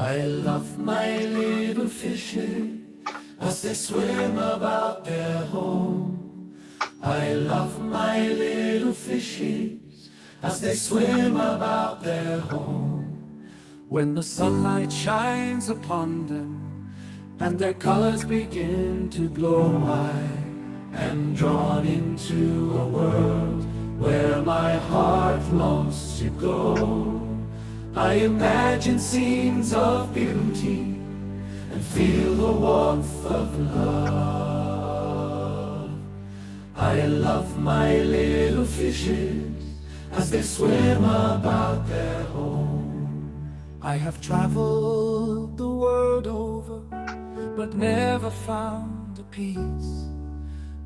I love my little fishes as they swim about their home. I love my little fishes as they swim about their home. When the sunlight shines upon them and their colors begin to glow, I am drawn into a world where my heart longs to go. I imagine scenes of beauty and feel the warmth of love. I love my little fishes as they swim about their home. I have traveled the world over, but never found a peace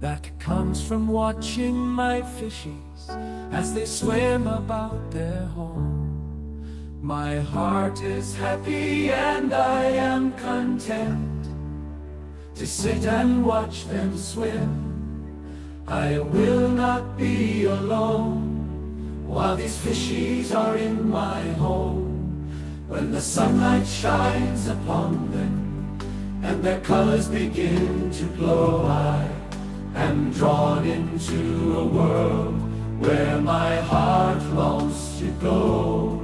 that comes from watching my fishes as they swim about their home. My heart is happy and I am content to sit and watch them swim. I will not be alone while these fishies are in my home. When the sunlight shines upon them and their colors begin to glow, I am drawn into a world where my heart longs to go.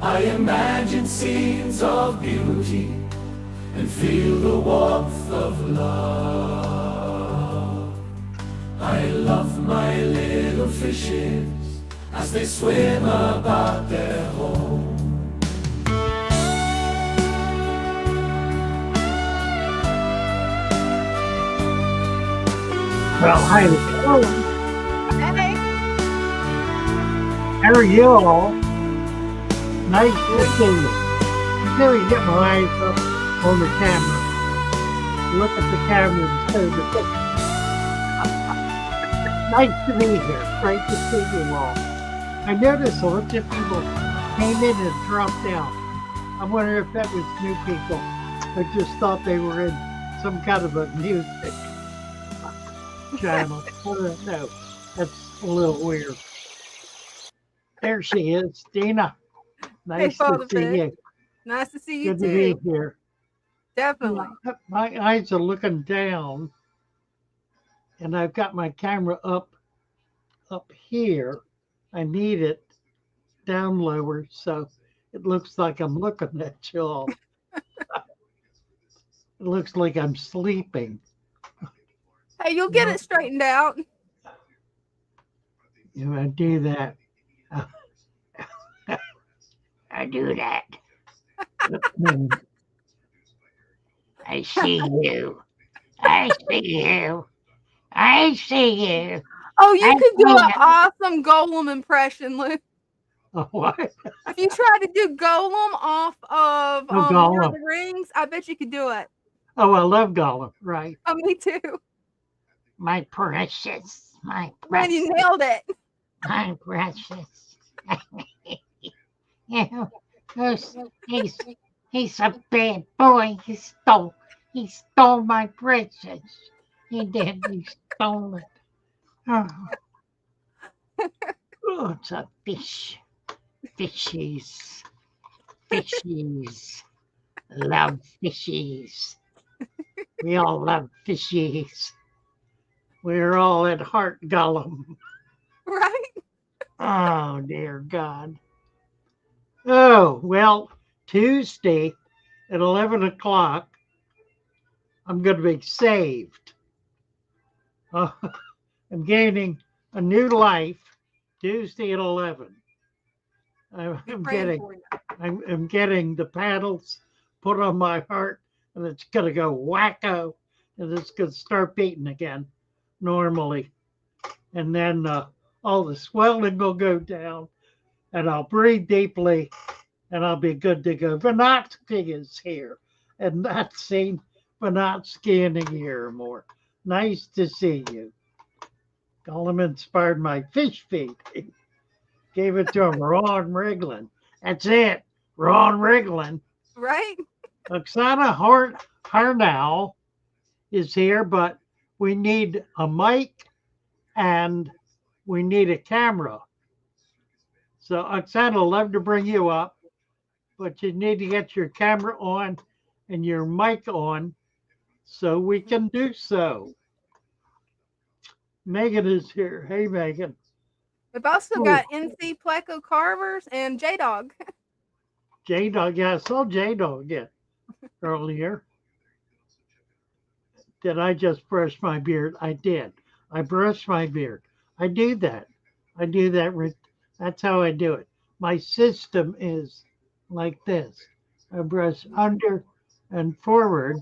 I imagine scenes of beauty and feel the warmth of love. I love my little fishes as they swim about their home. Well, hi, Hey, how are you all? Nice to see you. Until you get my eyes up on the camera. Look at the camera and show the picture. Nice to be here. Great to see you all. I noticed a bunch of people came in and dropped out. I wonder if that was new people that just thought they were in some kind of a music channel. I don't know. That's a little weird. There she is, Dina. Nice to Father see Fish. you. Nice to see you Good to be too. here. Definitely. My eyes are looking down, and I've got my camera up here. I need it down lower so it looks like I'm looking at you all. It looks like I'm sleeping. Hey, you'll get it straightened out. You I do that. I do that. I see you. I see you. I see you. Oh, you I could do see an you. awesome Golem impression, Lou. Oh, what? If you try to do Golem off of Oh, Lord of Gollum. the Rings, I bet you could do it. Oh, I love Gollum. Right. Oh, me too. My precious. My Man, you precious. nailed it. My precious. You know, he's a bad boy. He stole my precious. He did. He stole it. Oh, oh, it's a fish. Fishies. Fishies. Love fishies. We all love fishies. We're all at heart Gollum. Right? Oh, dear God. Oh, well, Tuesday at 11 o'clock, I'm going to be saved. I'm gaining a new life Tuesday at 11. I'm Praying getting, for you. I'm getting the paddles put on my heart, and it's going to go wacko, and it's going to start beating again normally. And then all the swelling will go down, and I'll breathe deeply, and I'll be good to go. Vinotsky is here, and not seen Vinotsky in a year or more. Nice to see you. Gollum inspired my fish feed. Gave it to him, Ron Riglin. That's it, Ron Riglin. Right? Oksana Harnow is here, but we need a mic and we need a camera. So Oksana, love to bring you up, but you need to get your camera on and your mic on so we can do so. Megan is here. Hey, Megan. We've also Oh, got NC Pleco Carvers and J Dog. J Dog. Yeah, I saw J Dog again earlier. Did I just brush my beard? I did. I brushed my beard. I do that. I do that. That's how I do it. My system is like this. I brush under and forward,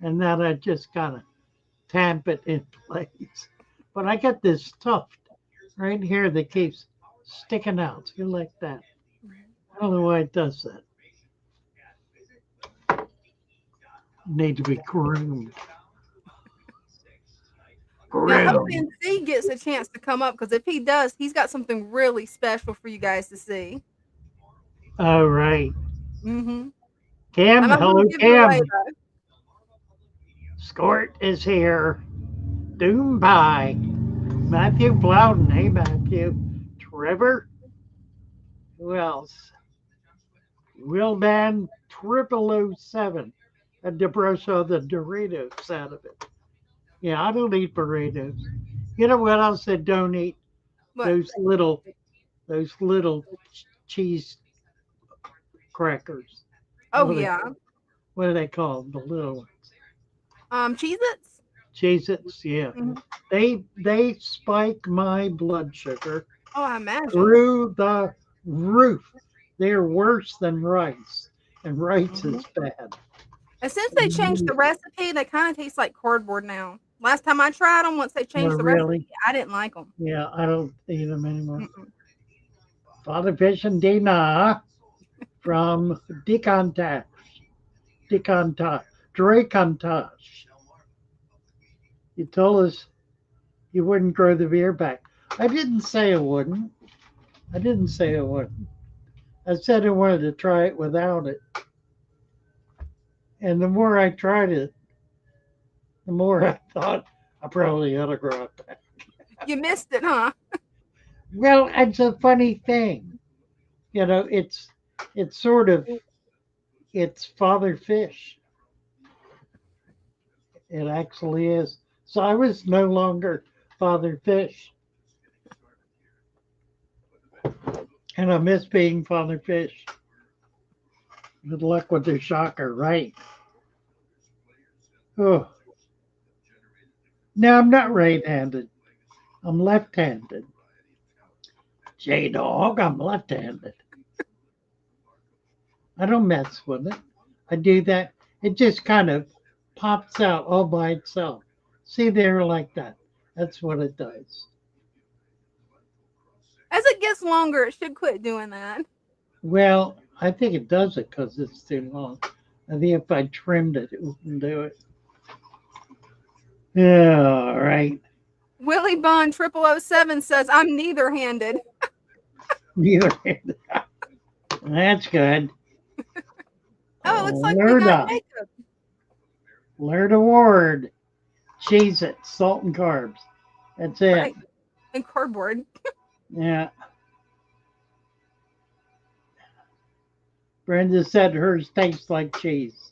and then I just kind of tamp it in place. But I got this tuft right here that keeps sticking out. See, like that. I don't know why it does that. Need to be groomed. Now, I hope Groomed. NC gets a chance to come up because if he does, he's got something really special for you guys to see. All right. Mm-hmm. Cam, I'm not hello, going to give it Cam. away, though. Scort is here. Doom by Matthew Plowden. Hey, Matthew. Trevor. Who else? Willman 0007. And DeBroso, the Doritos out of it. Yeah, I don't eat burritos. You know what else I don't eat? But Those little cheese crackers. oh yeah, What do they call them? The little ones. Cheez-Its. Cheez-Its, yeah. Mhm. They spike my blood sugar Oh, I imagine. through the roof. They're worse than rice, and rice is bad. And since they changed the recipe, they kind of taste like cardboard now. Last time I tried them, once they Oh, changed the really? recipe, I didn't like them. Yeah, I don't eat them anymore. Mm-mm. Father Fish and Dina from Decontage. Dracontage. You told us you wouldn't grow the beer back. I didn't say I wouldn't. I didn't say I wouldn't. I said I wanted to try it without it. And the more I tried it, the more I thought I probably ought to grow it back. You missed it, huh? Well, it's a funny thing. You know, it's sort of it's Father Fish. It actually is. So I was no longer Father Fish. And I miss being Father Fish. Good luck with the shocker, right? Oh. No, I'm not right-handed. I'm left-handed. J-Dog, I'm left-handed. I don't mess with it. I do that. It just kind of pops out all by itself. See there like that. That's what it does. As it gets longer, it should quit doing that. Well, I think it does it because it's too long. I think if I trimmed it, it wouldn't do it. Yeah, all right. Willie Bond 0007 says, I'm neither-handed. Neither. That's good. Oh, it looks like we Alert got up. Jacob. Alert award. Cheese it, salt and carbs. That's it. Right. And cardboard. Yeah. Brenda said hers tastes like cheese.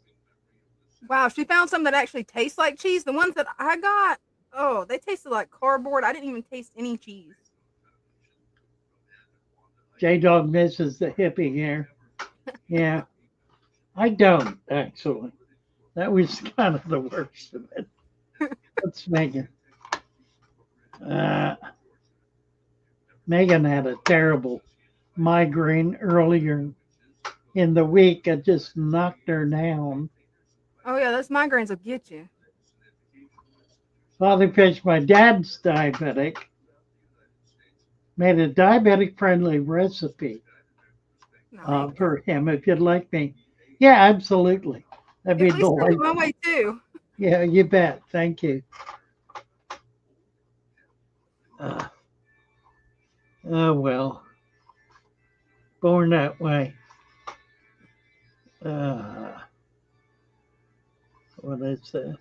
Wow, she found some that actually taste like cheese. The ones that I got, oh, they tasted like cardboard. I didn't even taste any cheese. J-Dog misses the hippie here. Yeah. I don't, actually. That was kind of the worst of it. Let's make it. Megan had a terrible migraine earlier in the week. It just knocked her down. Oh, yeah, those migraines will get you. Father Fish, my dad's diabetic, made a diabetic friendly recipe Nice. for him if you'd like me. Yeah, absolutely. That'd be Yeah, please send it delightful. my way, too. Yeah, you bet. Thank you. Oh, well. Born that way. What is this?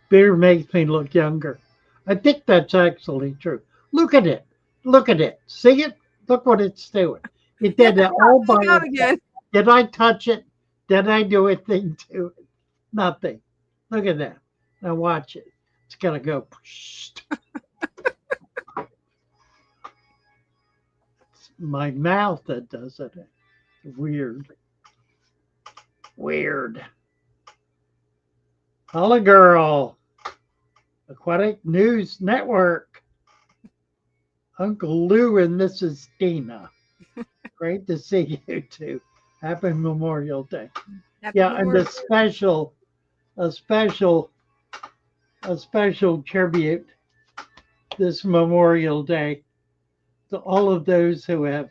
Beer makes me look younger. I think that's actually true. Look at it. Look at it. See it? Look what it's doing. It Yep, did it all by look out itself. again. Did I touch it? Did I do a thing to it? Nothing. Look at that. Now watch it. It's gonna go. It's my mouth that does it. Weird. Weird. Hello, girl. Aquatic News Network. Uncle Lou and Mrs. Dina. Great to see you too. Happy Memorial Day. Happy Yeah, and Memorial. a special, a special tribute this Memorial Day to all of those who have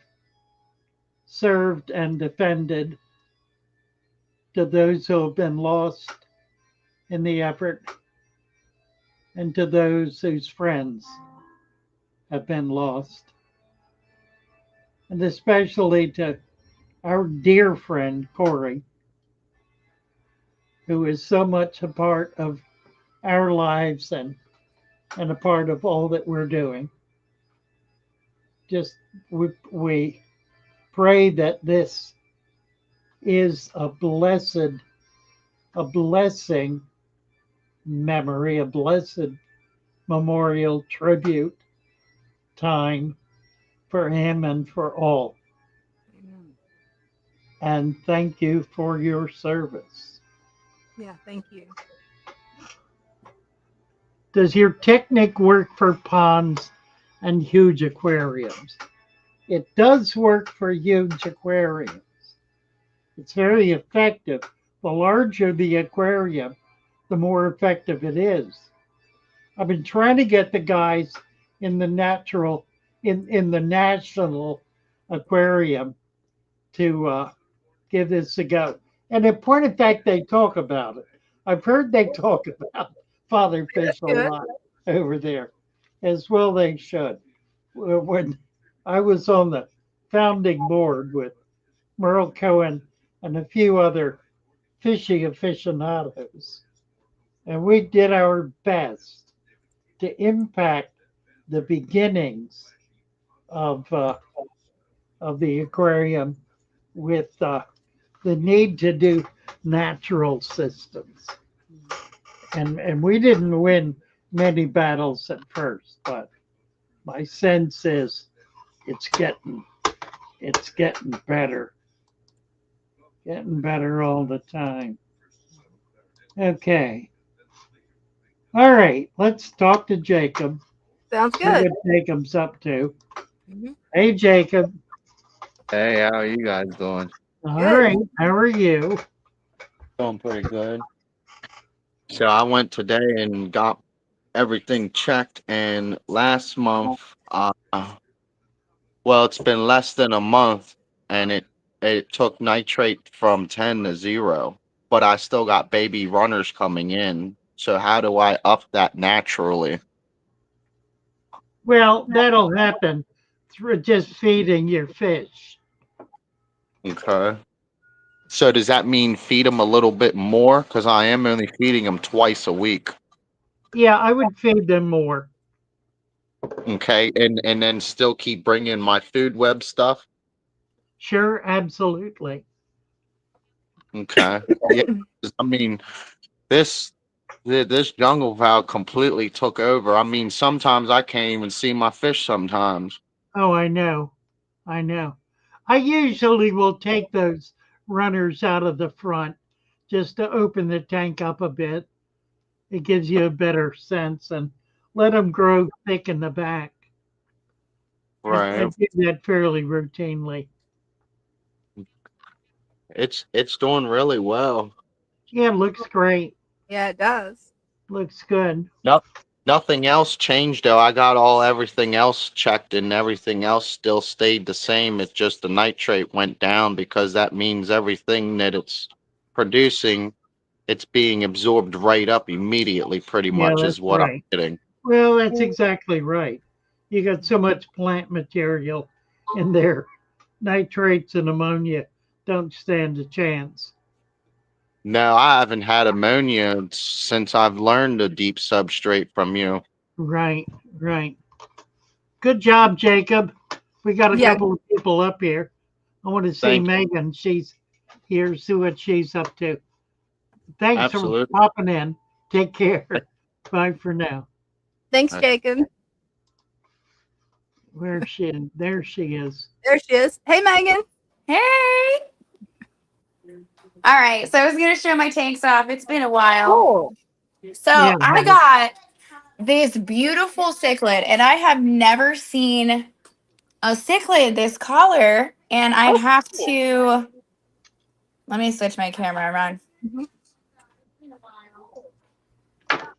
served and defended, to those who have been lost in the effort, and to those whose friends have been lost, and especially to our dear friend Corey, who is so much a part of our lives and a part of all that we're doing. Just we pray that this is a blessing memory, a blessed memorial tribute time for him and for all. Amen. And thank you for your service. Yeah, thank you. Does your technique work for ponds and huge aquariums? It does work for huge aquariums. It's very effective. The larger the aquarium, the more effective it is. I've been trying to get the guys in the in the National Aquarium to give this a go. And in point of fact, they talk about it. I've heard they talk about Father Fish a Good. lot over there, as well they should. When I was on the founding board with Merle Cohen and a few other fishing aficionados, and we did our best to impact the beginnings of the aquarium with the need to do natural systems. And we didn't win many battles at first, but my sense is it's getting better. Getting better all the time. Okay. All right, let's talk to Jacob. Sounds See good. what Jacob's up to. Mhm. Hey Jacob. Hey, how are you guys doing? All Good. right, how are you? Doing pretty good. So I went today and got everything checked, and last month, well, it's been less than a month, and it took nitrate from 10 to 0, but I still got baby runners coming in. So how do I up that naturally? Well, that'll happen through just feeding your fish. Okay. So does that mean feed them a little bit more? Because I am only feeding them twice a week. Yeah, I would feed them more. Okay, and then still keep bringing my food web stuff. Sure, absolutely. Okay, yeah. 'Cause, I mean, this this jungle valve completely took over. I mean, sometimes I can't even see my fish. Sometimes. Oh, I know. I know. I usually will take those runners out of the front just to open the tank up a bit. It gives you a better sense and let them grow thick in the back. I Right. do that fairly routinely. It's doing really well. Yeah, looks great. Yeah, it does. Looks good. No, nothing else changed though. I got everything else checked, and everything else still stayed the same. It's just the nitrate went down because that means everything that it's producing, it's being absorbed right up immediately. Pretty Yeah, much that's is what I'm right. getting. Well, that's exactly right. You got so much plant material in there. Nitrates and ammonia don't stand a chance. No, I haven't had ammonia since I've learned the deep substrate from you. Right, right. Good job, Jacob. We got a Yeah, couple of people up here. I want to see Thank you. Megan. She's here, see what she's up to. Thanks for Absolutely. popping in. Take care. Bye for now. Thanks, Uh, Jacob. Where's she? There she is. There she is. Hey, Megan. Hey! All right, so I was gonna show my tanks off. It's been a while. Cool. So Yeah. I got this beautiful cichlid, and I have never seen a cichlid this color. And I Oh, have cool. to let me switch my camera around. Mhm.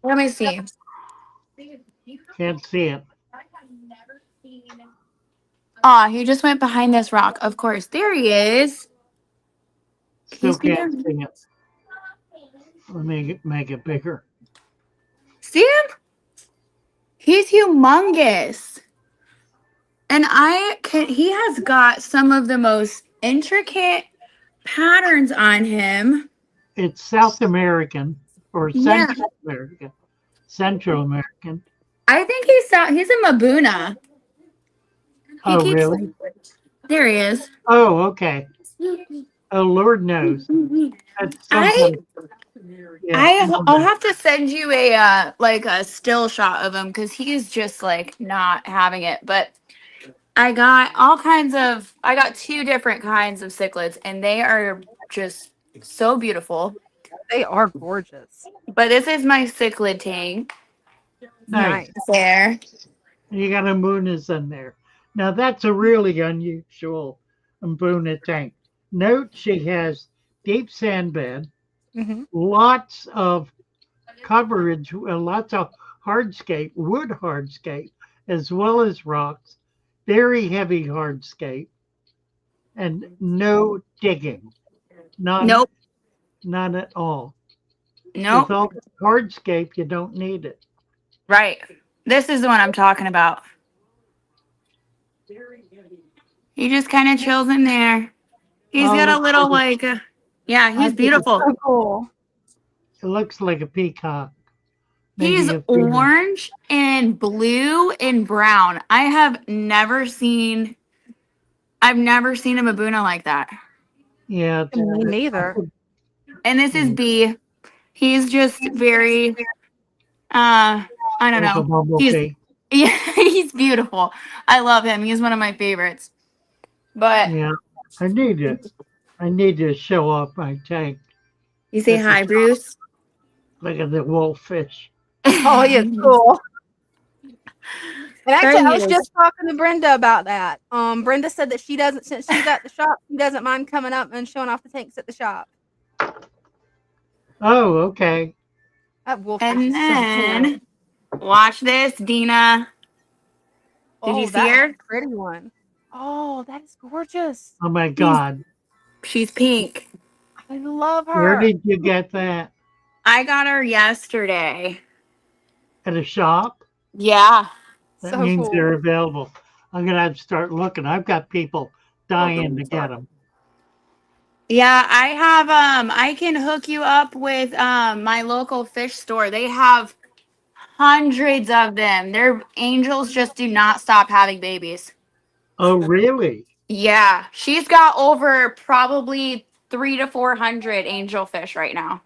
Let me see. Can't see it. Aw, he just went behind this rock. Of course, there he is. Still He's can't gonna see it. Let me make it bigger. see him. He's humongous. And he has got some of the most intricate patterns on him. It's South American or Yeah. Central American. Central American. I think he's a Mabuna. He Oh, keeps really? there he is. Oh, okay. Oh, Lord knows. That's I something. Yeah. I'll have to send you a like a still shot of him because he's just like not having it. But I got two different kinds of cichlids and they are just so beautiful. They are gorgeous. But this is my cichlid tank. Nice. There. You got a Munas in there. Now that's a really unusual Mbuna tank. Note she has deep sand bed, Hmm. lots of coverage, lots of hardscape, wood hardscape, as well as rocks, very heavy hardscape, and no digging. None, Nope. none at all. With Nope. all the hardscape, you don't need it. Right. This is the one I'm talking about. He just kind of chills in there. He's Oh, got a looks little like yeah, I he's think beautiful. So cool. it looks like a peacock. He's Maybe a female. orange and blue and brown. I've never seen a Mabuna like that. Yeah, Me neither. And this is Mm. B. He's just very I don't like a know. He's bumblebee. yeah, he's beautiful. I love him. He's one of my favorites. But Yeah, I need to. I need to show off my tank. you say At the hi, shop. Bruce. Look at the wolffish. Oh, he is cool. And There actually, I he was is. just talking to Brenda about that. Brenda said that she doesn't, since she's at the shop, she doesn't mind coming up and showing off the tanks at the shop. Oh, okay. That wolffish And is so cool. then watch this, Dina. Did you Oh, see that's her? a pretty one. Oh, that is gorgeous. Oh my God. She's pink. I love Where her. did you get that? I got her yesterday. At a shop? Yeah. That So means cool. they're available. I'm gonna have to start looking. I've got people dying to get them. Yeah, I have I can hook you up with my local fish store. They have hundreds of them. Their angels just do not stop having babies. Oh, really? Yeah, she's got over probably 300 to 400 angel fish right now.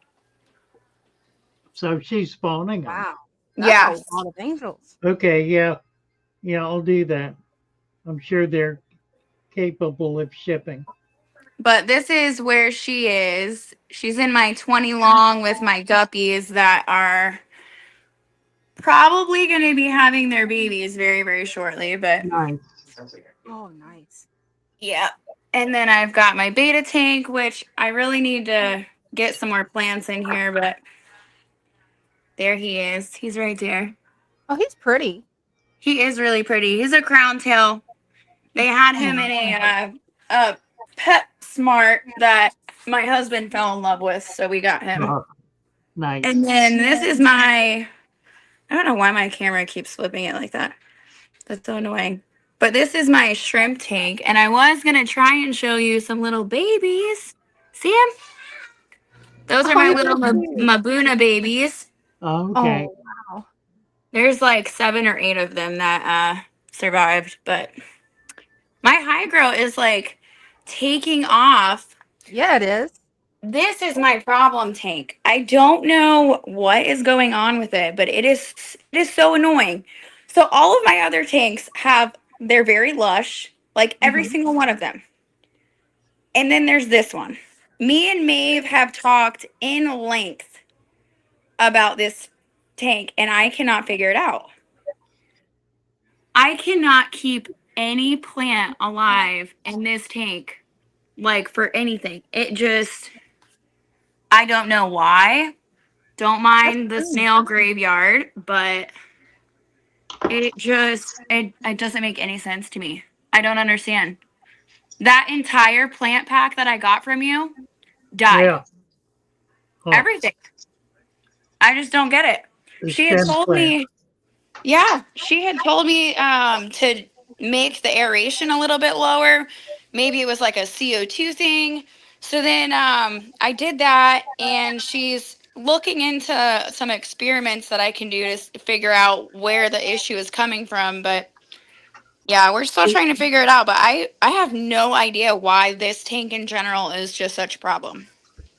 So she's spawning them. Wow. That's Yeah. a lot of angels. Okay, yeah, yeah, I'll do that. I'm sure they're capable of shipping. But this is where she is. She's in my 20 long with my guppies that are probably going to be having their babies very, very shortly. But Nice. Oh, nice. yeah. And then I've got my beta tank, which I really need to get some more plants in here. But there he is. He's right there. Oh, he's pretty. He is really pretty. He's a crown tail. They had him Oh, in a pet smart that my husband fell in love with. So we got him. Oh, nice. And then this is I don't know why my camera keeps flipping it like that. That's so annoying. But this is my shrimp tank. And I was going to try and show you some little babies. See them? Those are my Oh, little they're cute. Mabuna babies. Okay. Oh, wow. There's like 7 or 8 of them that survived. But my high grow is like taking off. Yeah, it is. This is my problem tank. I don't know what is going on with it, but it is so annoying. So all of my other tanks they're very lush, like every single one of them. And then there's this one. Me and Maeve have talked in length about this tank, and I cannot figure it out. I cannot keep any plant alive in this tank, like for anything. I don't know why. Don't That's mind the strange. snail graveyard, but it doesn't make any sense to me. I don't understand. That entire plant pack that I got from you died. Yeah. Huh. Everything. I just don't get it. The She had stem told plant. me, yeah, she had told me to make the aeration a little bit lower. Maybe it was like a CO2 thing. So then I did that, and she's looking into some experiments that I can do to figure out where the issue is coming from. But yeah, we're still trying to figure it out. But I have no idea why this tank in general is just such a problem.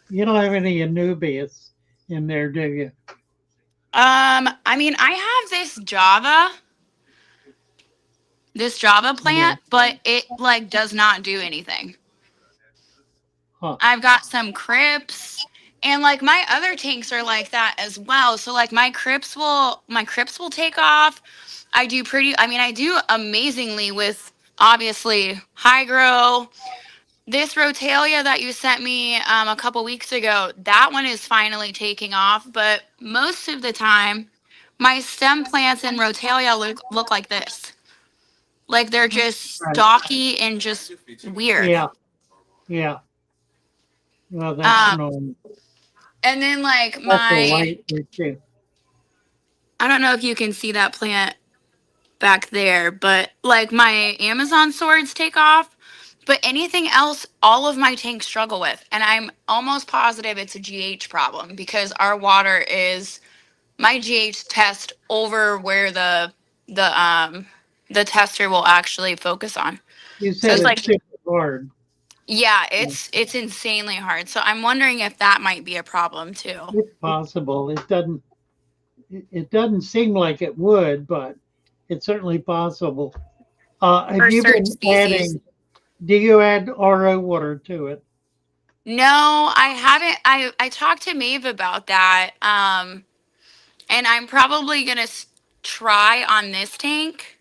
You don't have any Anubias in there, do you? I mean, I have this Java Yeah. plant, but it like does not do anything. Huh. I've got some crypts, and like my other tanks are like that as well. So like my crypts will take off. I do amazingly with obviously hygro. This Rotalia that you sent me a couple weeks ago, that one is finally taking off, but most of the time my stem plants in Rotalia look like this. Like they're just Right. stocky and just weird. Yeah. Yeah. Well, that's Um, normal. and then like That's a my, light issue. I don't know if you can see that plant back there, but like my Amazon swords take off, but anything else, all of my tanks struggle with. And I'm almost positive it's a GH problem because our water is my GH test over where the tester will actually focus on. You So said it's it's like, super hard. yeah, Yeah. it's insanely hard. So I'm wondering if that might be a problem too. It's possible. It doesn't seem like it would, but it's certainly possible. Have For you certain been species. adding? Do you add RO water to it? No, I haven't. I talked to Maeve about that. And I'm probably gonna try on this tank.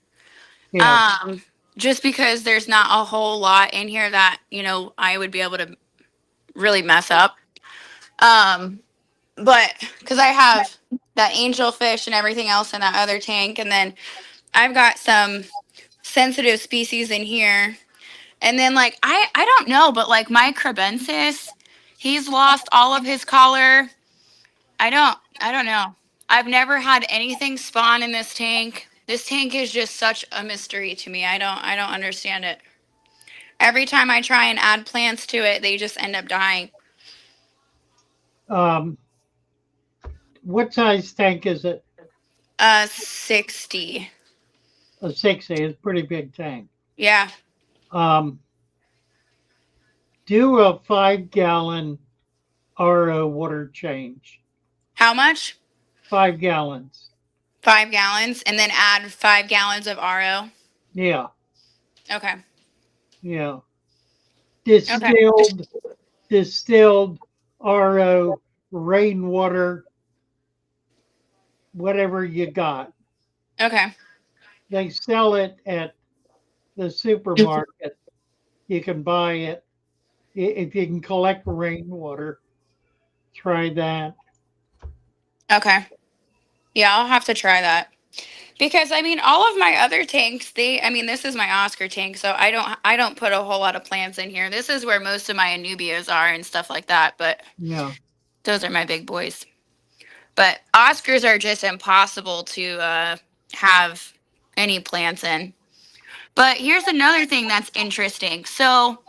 Yeah. Um, just because there's not a whole lot in here that, I would be able to really mess up. Um, but because I have that angelfish and everything else in that other tank, and then I've got some sensitive species in here. And then like I don't know, but like my crebensis, he's lost all of his color. I don't know. I've never had anything spawn in this tank. This tank is just such a mystery to me. I don't understand it. Every time I try and add plants to it, they just end up dying. Um, what size tank is it? 60. A 60. It's a pretty big tank. Yeah. Um, do a 5 gallon RO water change. How much? 5 gallons. 5 gallons, and then add 5 gallons of RO. Yeah. Okay. Yeah. Okay. Distilled RO rainwater, whatever you got. Okay. They sell it at the supermarket. You can buy it. If you can collect rainwater, try that. Okay. Yeah, I'll have to try that. Because I mean, all of my other tanks, this is my Oscar tank, so I don't put a whole lot of plants in here. This is where most of my Anubias are and stuff like that, but Yeah. those are my big boys. But Oscars are just impossible to have any plants in. But here's another thing that's interesting. So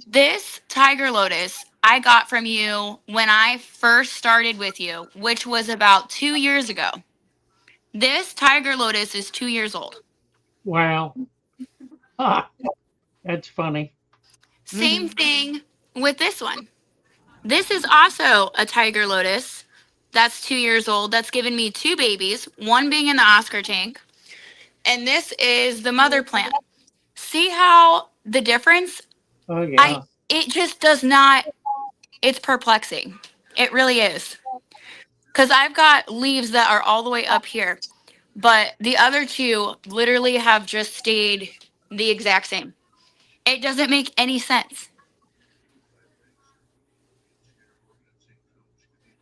this tiger lotus I got from you when I first started with you, which was about 2 years ago. This tiger lotus is 2 years old. Wow. Ah, that's funny. Same thing with this one. This is also a tiger lotus that's 2 years old. That's given me two babies, one being in the Oscar tank. And this is the mother plant. See how the difference? Oh yeah. It just does not, it's perplexing. It really is. Because I've got leaves that are all the way up here, but the other two literally have just stayed the exact same. It doesn't make any sense.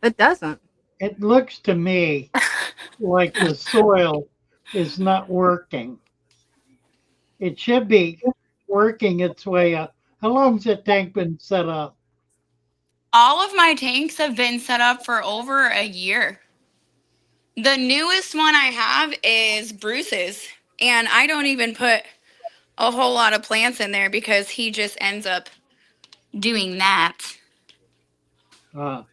It doesn't. It looks to me like the soil is not working. It should be working its way up. How long's the tank been set up? All of my tanks have been set up for over a year. The newest one I have is Bruce's, and I don't even put a whole lot of plants in there because he just ends up doing that. Uh,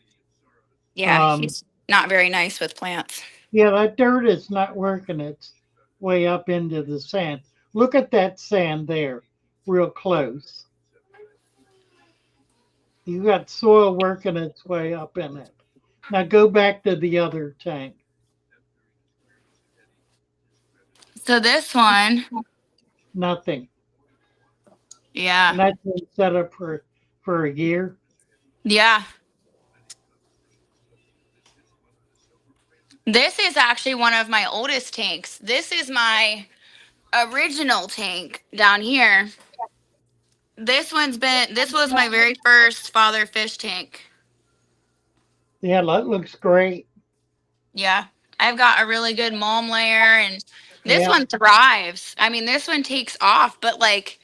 Yeah, he's not very nice with plants. yeah, that dirt is not working its way up into the sand. Look at that sand there, real close. You got soil working its way up in it. Now go back to the other tank. So this one, Nothing. yeah, And that's been set up for a year. yeah. This is actually one of my oldest tanks. This is my original tank down here. This was my very first Father Fish tank. Yeah, that looks great. Yeah. I've got a really good mulm layer, and this Yeah. one thrives. I mean, this one takes off, but like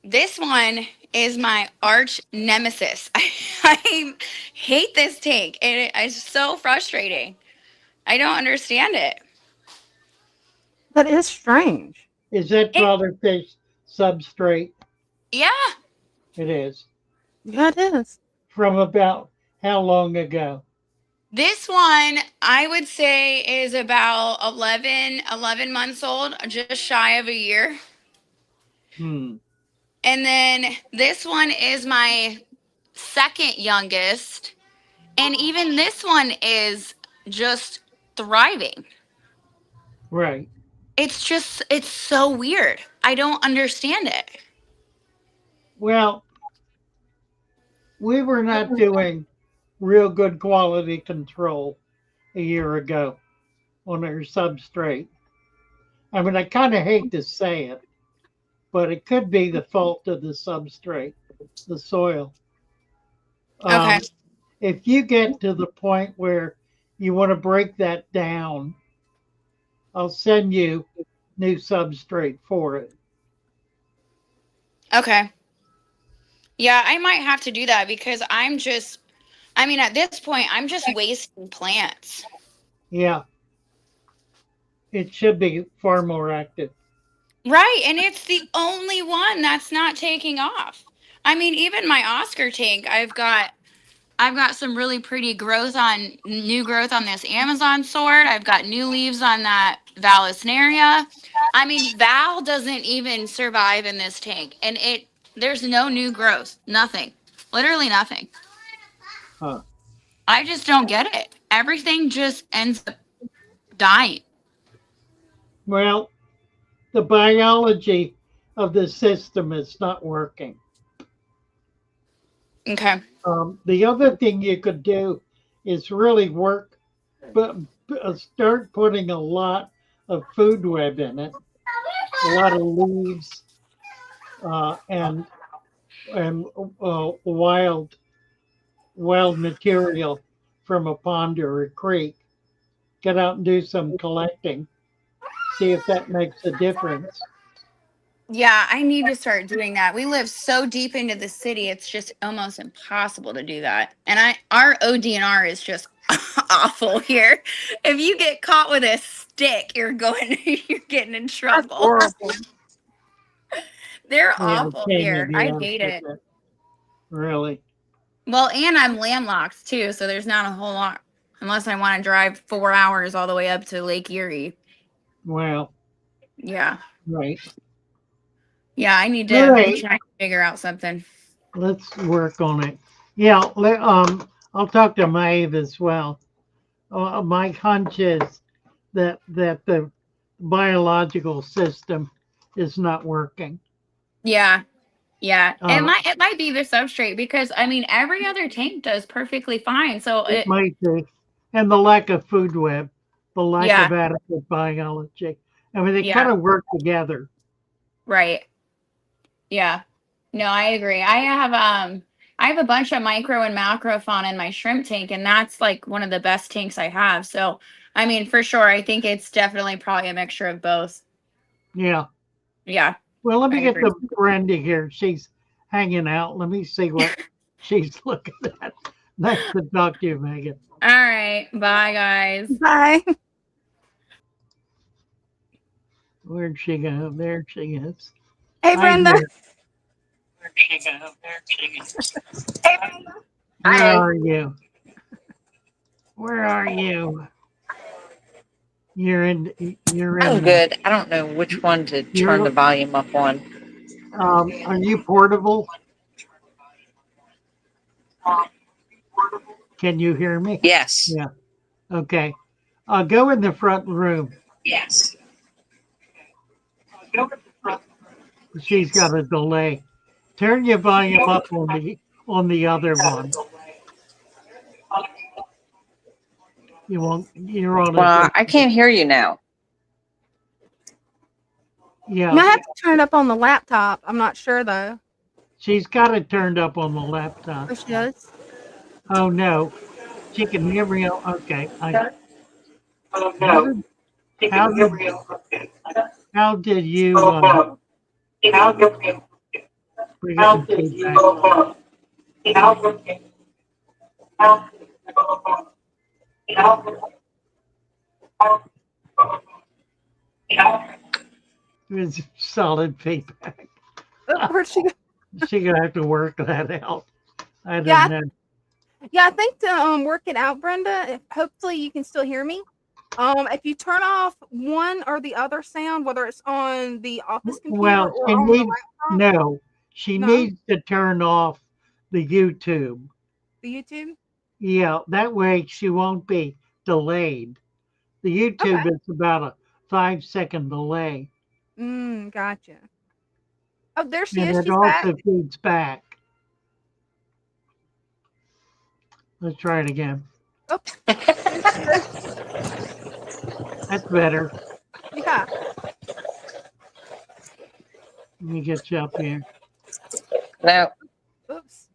this one is my arch nemesis. I hate this tank, and it's so frustrating. I don't understand it. That is strange. Is that It, Father Fish substrate? yeah. It is. Yeah, it is. From about how long ago? This one, I would say, is about 11 months old, just shy of a year. Hmm. And then this one is my second youngest. And even this one is just thriving. Right. It's so weird. I don't understand it. Well, we were not doing real good quality control a year ago on our substrate. I mean, I kind of hate to say it, but it could be the fault of the substrate, the soil. Okay. If you get to the point where you want to break that down, I'll send you new substrate for it. Okay. Yeah, I might have to do that because I mean, at this point, I'm just wasting plants. Yeah, it should be far more active. Right, and it's the only one that's not taking off. I mean, even my Oscar tank, I've got some really pretty new growth on this Amazon sword. I've got new leaves on that Vallisneria. I mean, Val doesn't even survive in this tank, and there's no new growth, nothing, literally nothing. Huh. I just don't get it. Everything just ends up dying. Well, the biology of the system is not working. Okay. The other thing you could do is really work, but start putting a lot of food web in it, a lot of leaves, and wild material from a pond or a creek. Get out and do some collecting. See if that makes a difference. Yeah, I need to start doing that. We live so deep into the city, it's just almost impossible to do that. And our ODNR is just awful here. If you get caught with a stick, you're getting in That's trouble. horrible. They're Yeah, awful pain in here. the I ass hate with it. it. Really. Well, and I'm landlocked too, so there's not a whole lot unless I want to drive 4 hours all the way up to Lake Erie. Well, Yeah. right. Yeah, I need All to right, try and figure out something. let's work on it. Yeah, I'll talk to Maeve as well. My hunch is that the biological system is not working. Yeah. Yeah. It Uh, might be the substrate because I mean every other tank does perfectly fine. So it might be, and the lack of food web, the lack yeah, of adequate biology. I mean, they kind yeah, of work together. right. Yeah. No, I agree. I have a bunch of micro and macro fauna in my shrimp tank, and that's like one of the best tanks I have. So I mean, for sure, I think it's definitely probably a mixture of both. Yeah. Yeah, Well, let I me get agree. the Brenda here. She's hanging out. Let me see what she's looking at. Nice to talk to you, Megan. All right. Bye guys. Bye. Where'd she go? There she is. Hey, Hi Brenda. there. Where'd she go? There she is. Where Hi. are you? Where are you? You're in. You're I'm in. good. I don't know which one to turn the You're. volume up on. Are you portable? Can you hear me? Yes. Yeah. Okay. Go in the front room. Yes. She's got a delay. Turn your volume up on the other one. You won't. You're on a Well, different. I can't hear you now. You Yeah. might have to turn it up on the laptop. I'm not sure though. She's got it turned up on the laptop. Oh, she does. Oh no. She can hear me. Okay. Oh How no. did how did how did you we're How getting did feedback? you It's solid feedback. Oh, where'd she go? She's gonna have to work that out. I don't Yeah, know. yeah. I think to work it out, Brenda. Hopefully you can still hear me. If you turn off one or the other sound, whether it's on the office computer Well, or she on the needs laptop, no. She no, needs to turn off the YouTube. the YouTube. Yeah, that way she won't be delayed. The Okay. YouTube is about a 5 second delay, Gotcha. Oh, there she and is. it She's back. also feeds back. Let's try it again. Oh, That's better. yeah. Let me get you up here. No. Oops.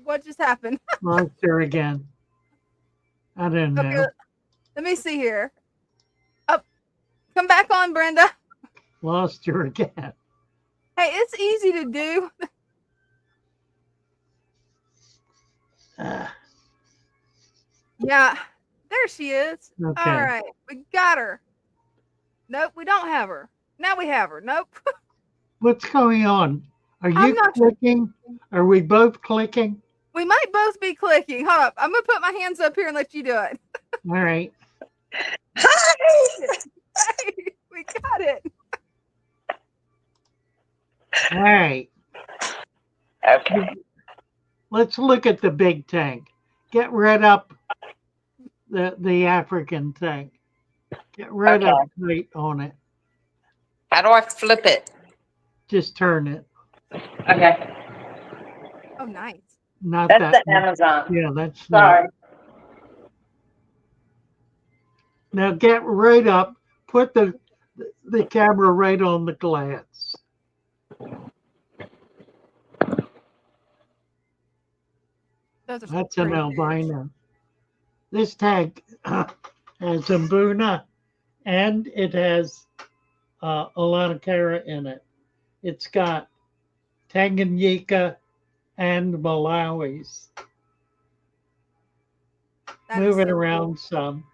What just happened? Lost her again. I don't Okay, know. let me see here. Oh, come back on, Brenda. Lost her again. Hey, it's easy to do. Uh, Yeah, there she is. All okay. right, we got her. Nope, we don't have her. Now we have her. Nope. What's going on? Are I'm you not. clicking? Are we both clicking? We might both be clicking. Hold up. I'm gonna put my hands up here and let you do it. All right. Hey, we got it. All right. Okay. Let's look at the big tank. Get rid up the African tank. Get rid of Okay. weight on it. How do I flip it? Just turn it. Okay. Oh, nice. Not That's that. the Amazon. Yeah, that's not. Sorry. Now get right up. Put the camera right on the glass. Those are some That's an pretty fish. albino. This tank has Mbuna and it has a lot of carrot in it. It's got Tanganyika and Malawi's. That is Move it so around cool. some.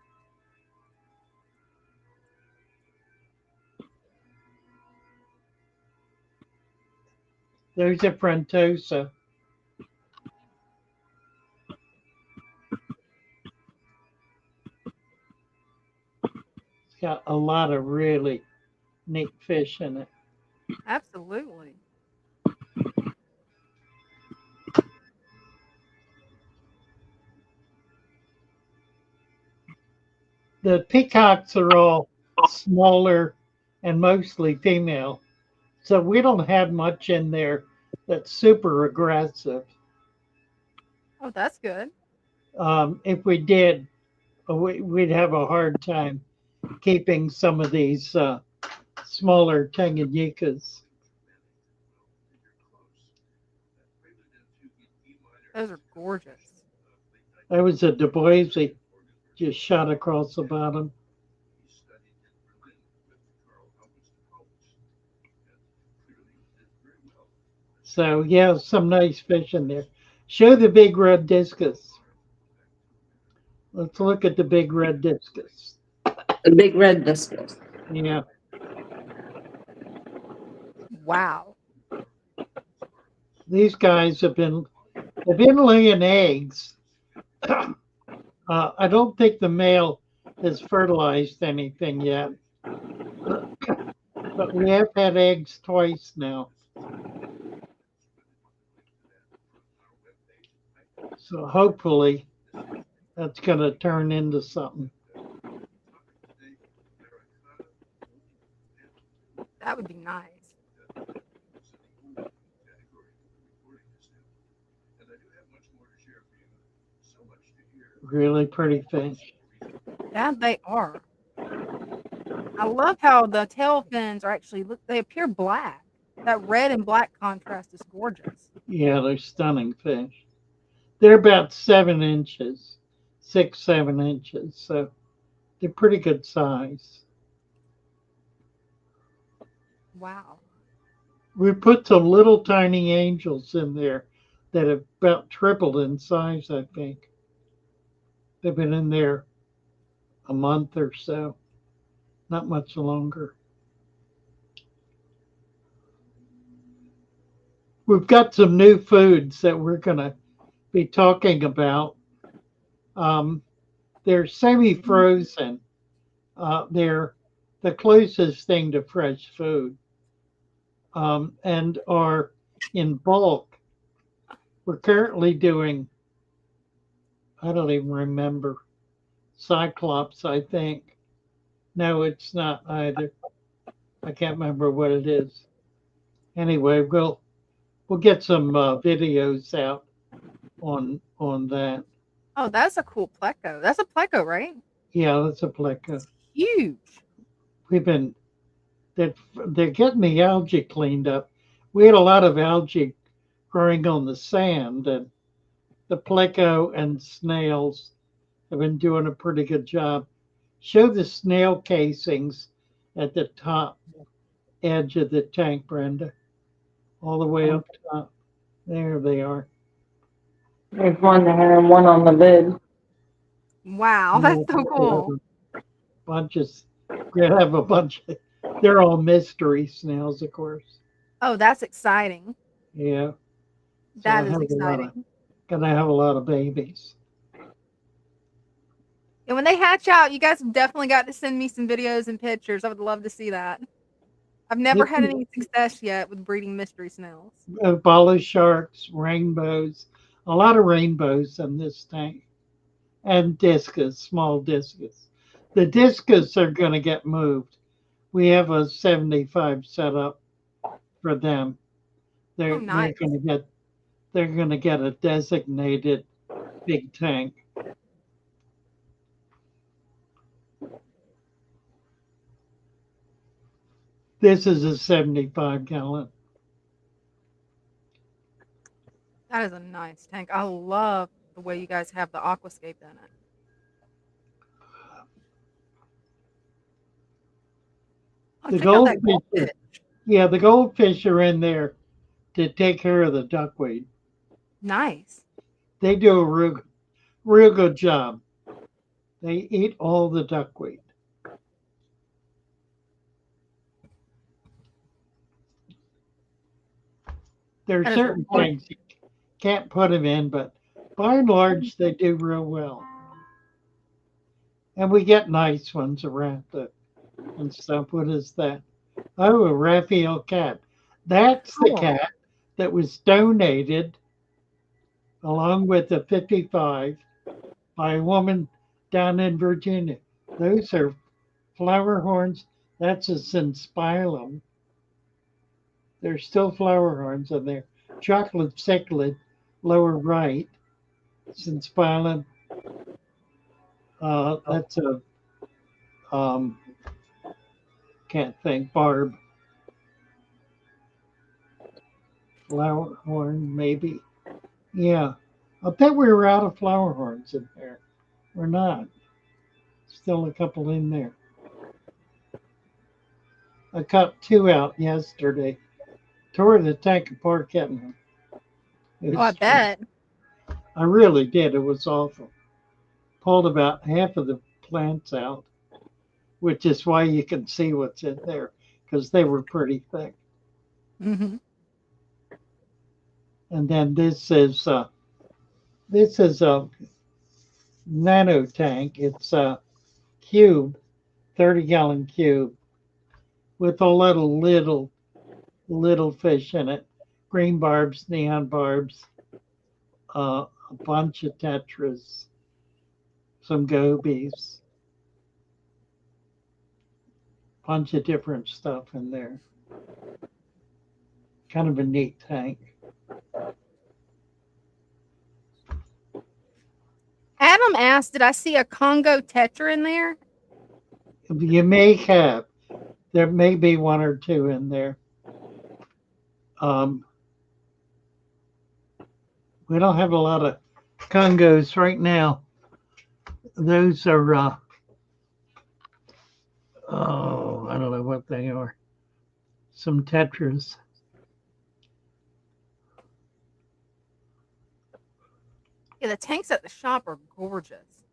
There's a frontosa. It's got a lot of really neat fish in it. Absolutely. The peacocks are all smaller and mostly female. So we don't have much in there that's super aggressive. Oh, that's good. If we did, we'd have a hard time keeping some of these smaller Tanganyikas. Those are gorgeous. That was a Du Bois just shot across the bottom. So yeah, some nice fish in there. Show the big red discus. Let's look at the big red discus. The big red discus. Yeah, Wow. these guys they've been laying eggs. I don't think the male has fertilized anything yet, but we have had eggs twice now. So hopefully that's going to turn into something. That would be nice. Really pretty fish. Yeah, they are. I love how the tail fins are actually look. They appear black. That red and black contrast is gorgeous. Yeah, they're stunning fish. They're about 7 inches, 6, 7 inches. So they're pretty good size. Wow. We put some little tiny angels in there that have about tripled in size, I think. They've been in there a month or so, not much longer. We've got some new foods that we're going to be talking about. Um, they're semi frozen, they're the closest thing to fresh food, and are in bulk. We're currently doing, I don't even remember, Cyclops, I think. No, it's not either. I can't remember what it is. Anyway, we'll get some videos out on that. Oh, that's a cool pleco. That's a pleco, right? Yeah, that's a pleco. Huge. We've been they're getting the algae cleaned up. We had a lot of algae growing on the sand, and the pleco and snails have been doing a pretty good job. Show the snail casings at the top edge of the tank, Brenda, all the way up top. There they are. There's one there and one on the lid. Wow, that's so cool. Bunches. We have a bunch. They're all mystery snails, of course. Oh, that's exciting. Yeah. So That is exciting. Gonna have a lot of babies. And when they hatch out, you guys have definitely got to send me some videos and pictures. I would love to see that. I've never had any success yet with breeding mystery snails. Bala sharks, rainbows, a lot of rainbows in this tank, and discus, small discus. The discus are going to get moved. We have a 75 set up for them. They're nice. they're going to get a designated big tank. This is a 75-gallon. That is a nice tank. I love the way you guys have the aquascape in it. Oh, The goldfish, yeah, the goldfish are in there to take care of the duckweed. Nice. They do a real good job. They eat all the duckweed. There are certain things you can't put them in, but by and large, they do real well. And we get nice ones around it and stuff. What is that? Oh, a Raphael cat. That's the Cool. cat that was donated along with the 55 by a woman down in Virginia. Those are flower horns. That's a synspilum. There's still flower horns in there. Chocolate cichlid, lower right. Synspilum. That's a can't think. Barb. Flower horn, maybe. Yeah. I bet we were out of flower horns in there. We're not. Still a couple in there. I cut 2 out yesterday. Tore the tank apart getting them. Oh, I bet. I really did. It was awful. Pulled about half of the plants out, which is why you can see what's in there because they were pretty thick. Mm-hmm. And then this is a nano tank. It's a cube, 30-gallon cube with a little fish in it. Green barbs, neon barbs, a bunch of tetras, some gobies, bunch of different stuff in there. Kind of a neat tank. Adam asked, "Did I see a Congo tetra in there?" You may have. There may be 1 or 2 in there. We don't have a lot of Congos right now. Those are, I don't know what they are. Some tetras. Yeah, the tanks at the shop are gorgeous.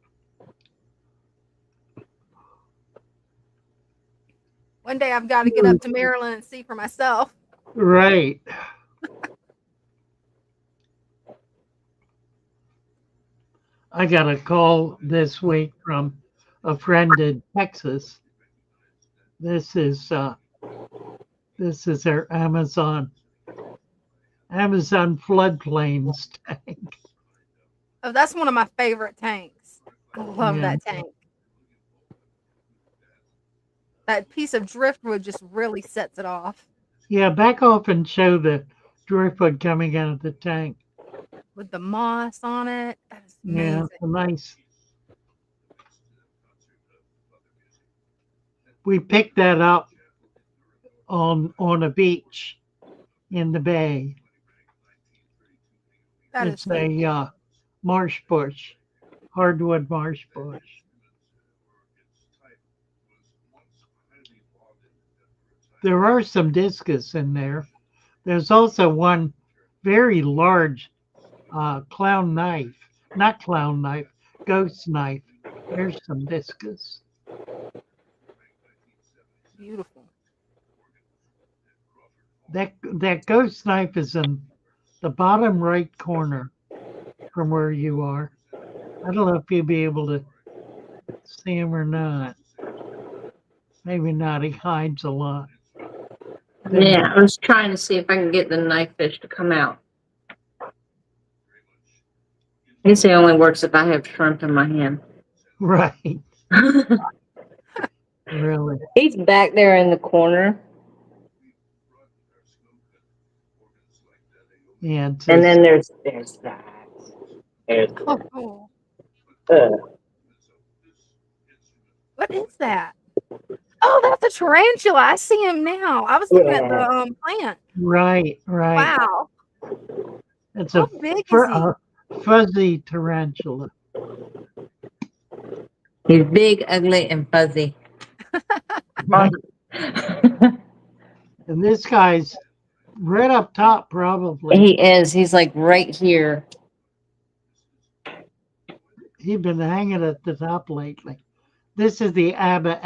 One day I've got to get up to Maryland and see for myself. Right. I got a call this week from a friend in Texas. This is their Amazon floodplains tank. Oh, that's one of my favorite tanks. I love Yeah. that tank. That piece of driftwood just really sets it off Yeah, back off and show the driftwood coming out of the tank. with the moss on it. That is Yeah, amazing. nice. We picked that up on a beach in the bay. That It's is so cool. a marsh bush, hardwood marsh bush. There are some discus in there. There's also one very large clown knife, not clown knife, ghost knife. There's some discus. Beautiful. That ghost knife is in the bottom right corner from where you are. I don't know if you'll be able to see him or not. Maybe not. He hides a lot. Yeah, I was trying to see if I can get the knife fish to come out. He say only works if I have shrimp in my hand. Right. Really. He's back there in the corner. Yeah. And then there's that. There's Oh, cool. uh, What is that? Oh, that's a tarantula. I see him now. I was looking at the plant. Right. Wow. It's How a, big is he? fuzzy tarantula. he's big, ugly, and fuzzy. Right. And this guy's right up top, probably. He is. He's like right here. He's been hanging at the top lately. This is the Abba,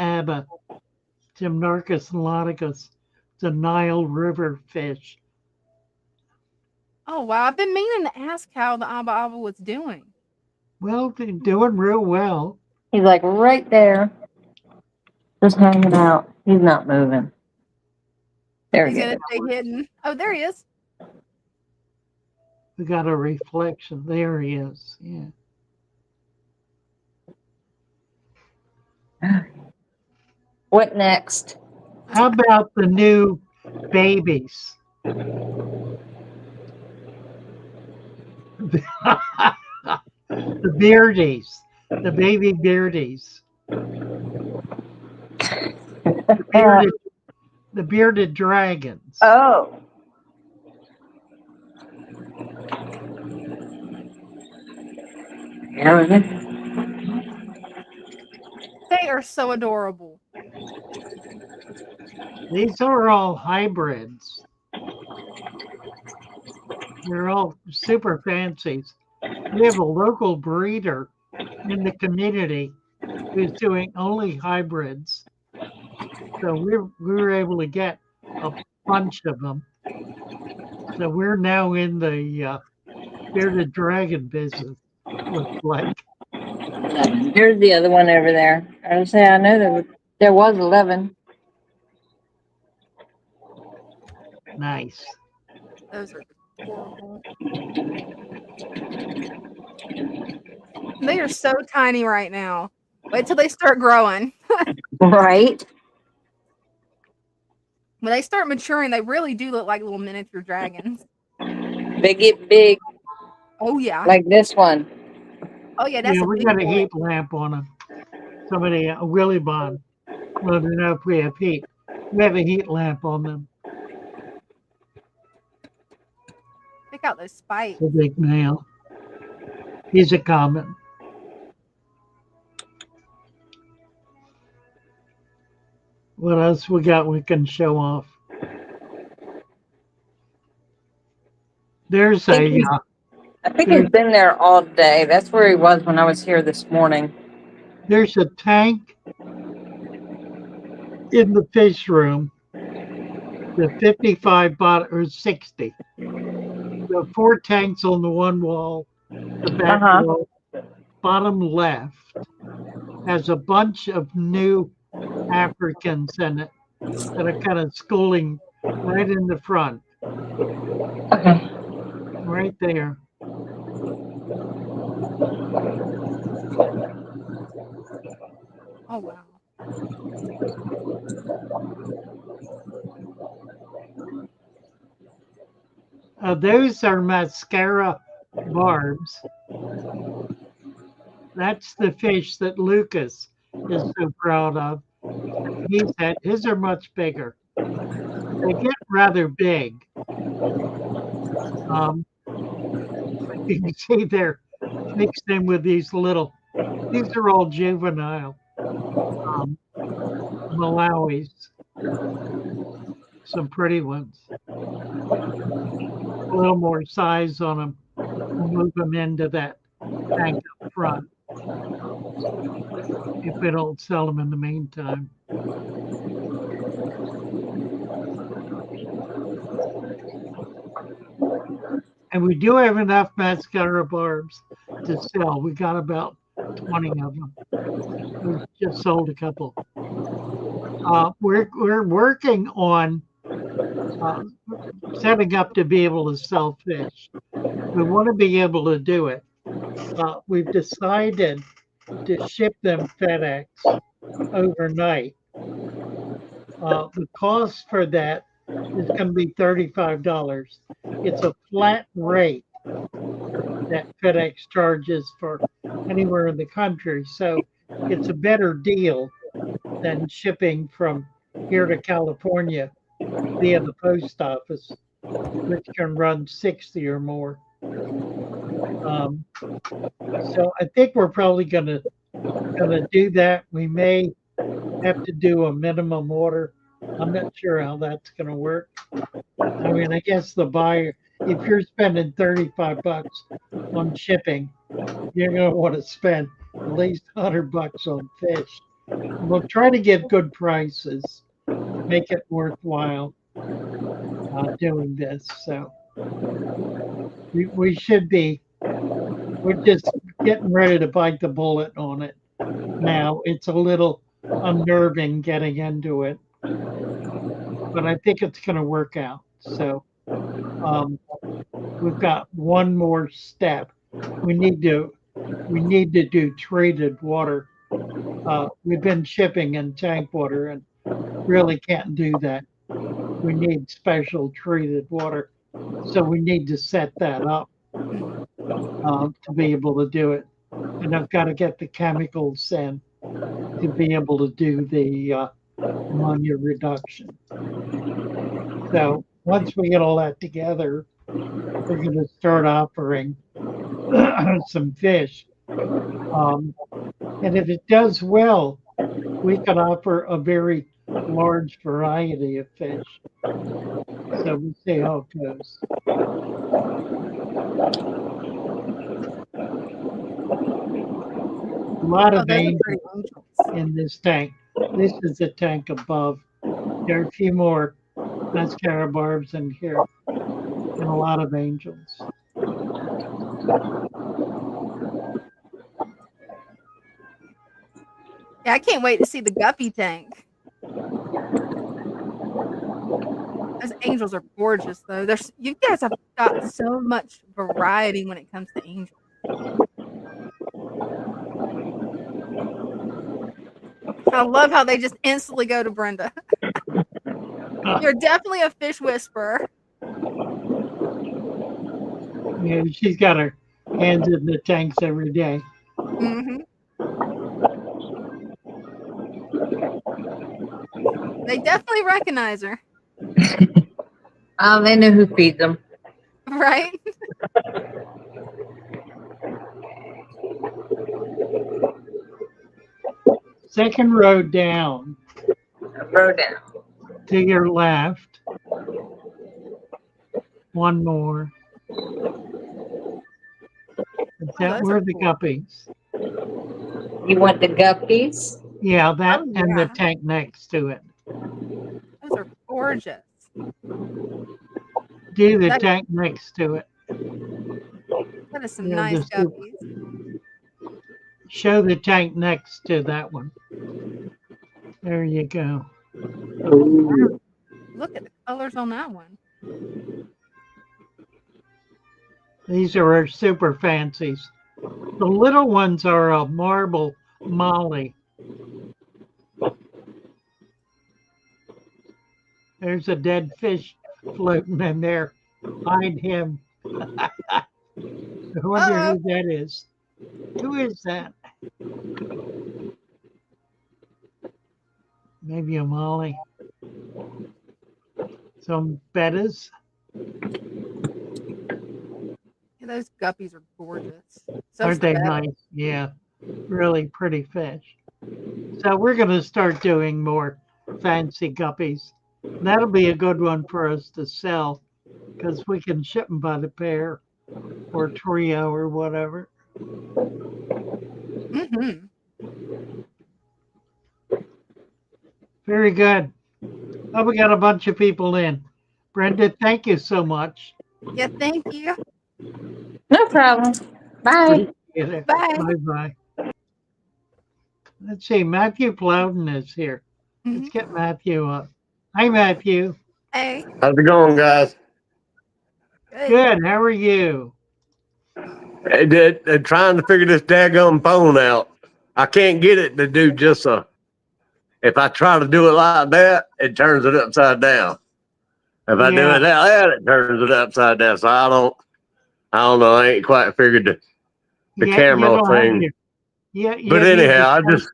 Gymnarchus nauticus. It's a Nile River fish. Oh, wow. I've been meaning to ask how the Abba Abba was doing. Well, they're doing real well. He's like right there. Just hanging out. He's not moving. There He's he gonna is. stay hidden. Oh, there he is. We got a reflection. There he is. Yeah. What next? How about the new babies? The beardies, the baby beardies, bearded, the bearded dragons. Oh. Yeah. They are so adorable. These are all hybrids. They're all super fancies. We have a local breeder in the community who's doing only hybrids. So we were able to get a bunch of them. So we're now in the bearded dragon business. Looks like 11. Here's the other one over there. I was saying, I know there was 11. nice. Those are adorable. They are so tiny right now. Wait till they start growing. Right? When they start maturing, they really do look like little miniature dragons. They get big, Oh yeah. like this one. Oh yeah, that's Yeah, a we big got a boy. heat lamp on them. Somebody, a Willy Bond. Well, to know if we have heat. We have a heat lamp on them. Pick out those spikes. The big male. He's a common. What else we got we can show off? There's I think, I think he's been there all day. That's where he was when I was here this morning. there's a tank in the fish room. The 55 or 60. The 4 tanks on the one wall, the back wall, bottom left, has a bunch of new Africans in it that are kind of schooling right in the front, Okay. right there. Oh wow. Those are mascara barbs. That's the fish that Lucas is so proud of. He's had his are much bigger. They get rather big. You can see they're mixed in with these little. These are all juvenile Malawis. Some pretty ones. A little more size on them. We'll move them into that tank up front if we don't sell them in the meantime. And we do have enough mascara barbs to sell. We got about 20 of them. We just sold a couple. We're working on setting up to be able to sell fish. We want to be able to do it. We've decided to ship them FedEx overnight. The cost for that is going to be $35. It's a flat rate that FedEx charges for anywhere in the country. So it's a better deal than shipping from here to California via the post office, which can run 60 or more. So I think we're probably gonna do that. We may have to do a minimum order. I'm not sure how that's gonna work. I mean, I guess the buyer, if you're spending $35 on shipping, you're gonna want to spend at least $100 on fish. We'll try to get good prices, make it worthwhile doing this. So we should be. We're just getting ready to bite the bullet on it now. It's a little unnerving getting into it. but I think it's going to work out. So we've got one more step. We need to do treated water. We've been shipping in tank water and really can't do that. We need special treated water. So we need to set that up to be able to do it. And I've got to get the chemicals in to be able to do the ammonia reduction. So once we get all that together, we're going to start offering some fish. And if it does well, we can offer a very large variety of fish. So we'll see how it goes. A lot of angels in this tank. This is the tank above. There are a few more mascara barbs in here and a lot of angels. Yeah, I can't wait to see the guppy tank. Those angels are gorgeous, though. You guys have got so much variety when it comes to angels. I love how they just instantly go to Brenda. You're definitely a fish whisperer. Yeah, she's got her hands in the tanks every day. Mm-hmm. They definitely recognize her. Oh, they know who feeds them. Right? Second row down. Row down. To your left. One more. Is that where the guppies? You want the guppies? Yeah, that and the tank next to it. Those are gorgeous. Do the tank next to it. That is some nice guppies. Show the tank next to that one. There you go. Ooh. Look at the colors on that one. These are our super fancies. The little ones are a marble molly. There's a dead fish floating in there. Hide him. I wonder who that is. Who is that? Maybe a molly. Some bettas. Yeah, those guppies are gorgeous. So Aren't they nice? Yeah, really pretty fish. So we're going to start doing more fancy guppies. That'll be a good one for us to sell because we can ship them by the pair or trio or whatever. Mm-hmm. Very good. Oh, we got a bunch of people in. Brenda, thank you so much. Yeah, thank you. No problem. Bye. Bye. Bye-bye. Let's see. Matthew Plowden is here. Let's get Matthew up. Hi, Matthew. Hey. How's it going, guys? Good. How are you? Trying to figure this daggone phone out. I can't get it to do just a. If I try to do it like that, it turns it upside down. If I do it like that, it turns it upside down. So I don't know. I ain't quite figured the camera thing. But anyhow, I just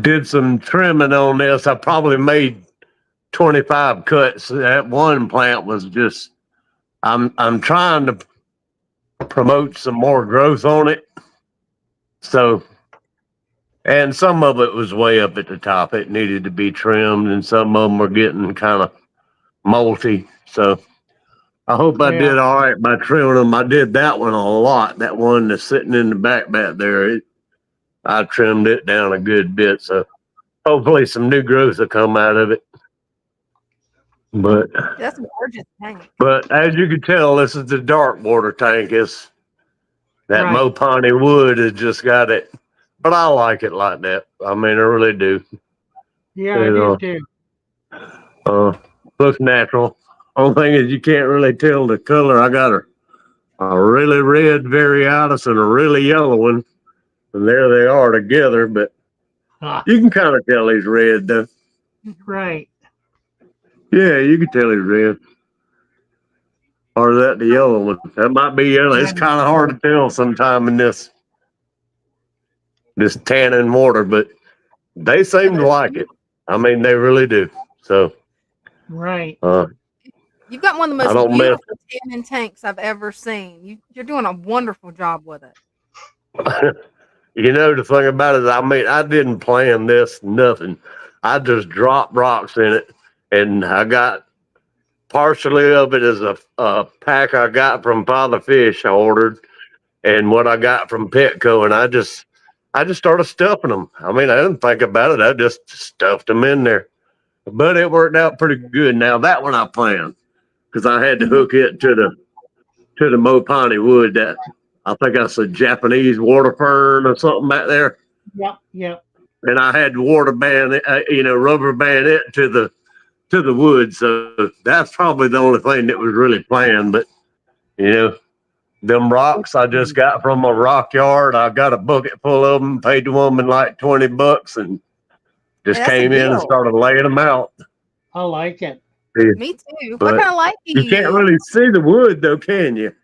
did some trimming on this. I probably made 25 cuts. That one plant was just. I'm trying to promote some more growth on it. So, and some of it was way up at the top. It needed to be trimmed, and some of them were getting kind of molty. So I hope I did all right by trimming them. I did that one a lot. That one that's sitting in the back there, I trimmed it down a good bit. So hopefully some new growth will come out of it. But that's a gorgeous tank. But as you can tell, this is the dark water tank. It's that Mopani wood has just got it. But I like it like that. I mean, I really do. Yeah, I do too. Looks natural. Only thing is you can't really tell the color. I got a really red Variatus and a really yellow one, and there they are together. But Ah, you can kind of tell he's red, though. right. Yeah, you can tell he's red. Or is that the yellow one? That might be yellow. It's kind of hard to tell sometime in this tannin water, but they seem to like it. I mean, they really do. So, Right. You've got one of the I most don't mess. beautiful tannin tanks I've ever seen. You're doing a wonderful job with it. You know, the thing about it is, I mean, I didn't plan this, nothing. I just dropped rocks in it, and I got partially of it as a pack I got from Father Fish I ordered, and what I got from Petco, and I just started stuffing them. I mean, I didn't think about it. I just stuffed them in there, but it worked out pretty good. Now that one I planned because I had to hook it to the Mopani wood that I think that's a Japanese water fern or something back there. Yep. Yep. And I had to water band it, rubber band it to the wood. So that's probably the only thing that was really planned. But you know, them rocks I just got from a rock yard. I got a bucket full of them, paid the woman like $20, and just Hey, that's a came in and deal. started laying them out. I like it. Me too. What But kind of light do you you can't use? really see the wood though, can you?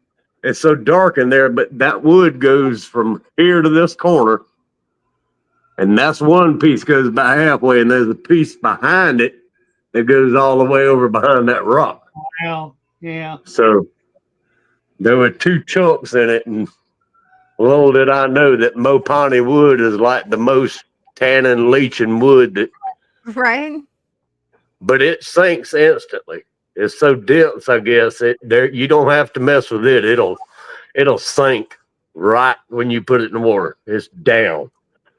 It's so dark in there, but that wood goes from here to this corner. And that's one piece goes by halfway, and there's a piece behind it that goes all the way over behind that rock. Well, yeah. So there were two chunks in it, and little did I know that Mopani wood is like the most tannin leaching wood that, Right? but it sinks instantly. It's so dense, I guess. You don't have to mess with it. It'll sink right when you put it in the water. It's down.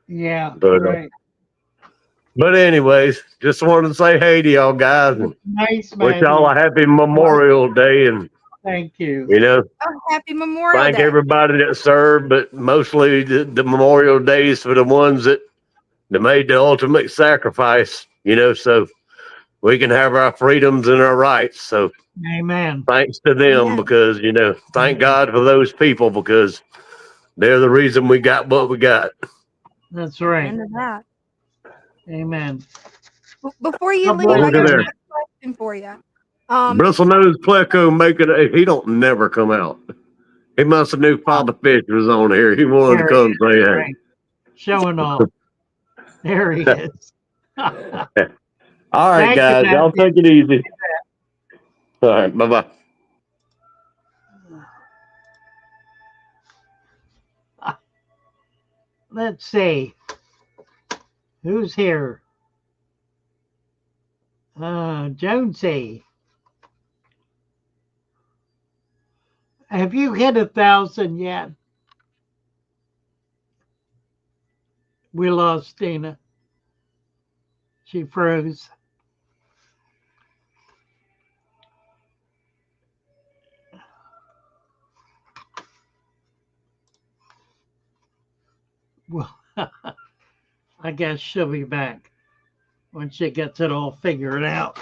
Yeah. But Right. but anyways, just wanted to say hey to y'all guys and Nice, wish man. y'all a happy Memorial Day, and Thank you. you know, Oh, happy Memorial thank Day. everybody that served, but mostly the Memorial Days for the ones that made the ultimate sacrifice, so we can have our freedoms and our rights. So Amen. thanks to them, Yeah. because thank God for those people, because they're the reason we got what we got. That's right. End of that. Amen. Before you God leave, bless I Look got at a there. quick question for you. Bristlenose Pleco making he don't never come out. He must have knew Father Fish was on here. He wanted to There come he say is. hey. Right. Showing off. There he is. All right, Thank you, guys. Y'all Matthew. take it easy. All right. Bye-bye. Let's see. Who's here? Jonesy. Have you hit 1,000 yet? We lost Dina. She froze. Well, I guess she'll be back when she gets it all figured out.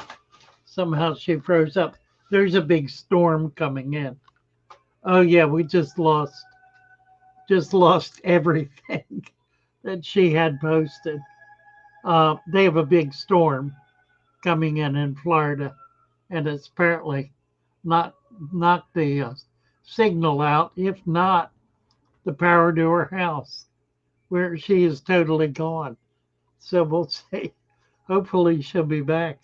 Somehow she froze up. There's a big storm coming in. Oh yeah, we just lost everything that she had posted. They have a big storm coming in Florida, and it's apparently not knocked the signal out. If not, the power to her house, where she is totally gone. So we'll see. Hopefully she'll be back.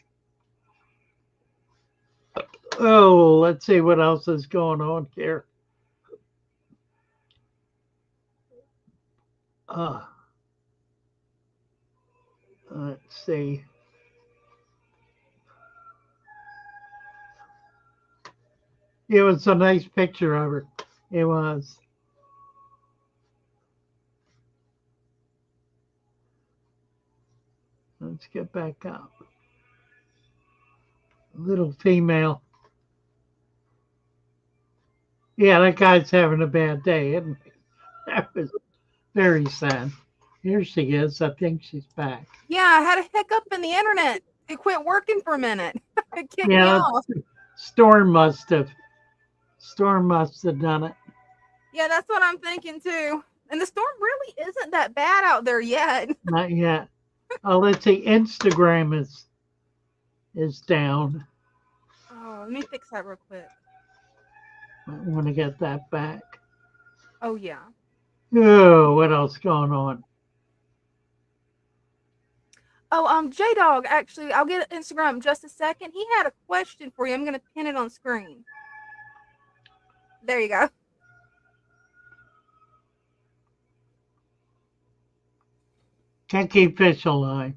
Oh, let's see what else is going on here. Uh, let's see. It was a nice picture of her. It was. Let's get back up. Little female. Yeah, that guy's having a bad day, isn't he? That was very sad. Here she is. I think she's back. Yeah, I had a hiccup in the internet It quit working for a minute. It kicked me Yeah, off. storm must have. Storm must have done it. Yeah, that's what I'm thinking too. And the storm really isn't that bad out there yet. Not yet. Oh, let's see. Instagram is down. Oh, let me fix that real quick. I want to get that back. Oh yeah. Oh, what else going on? Oh, J Dog, actually, I'll get Instagram in just a second. He had a question for you. I'm gonna pin it on screen. There you go. Can't keep fish alive.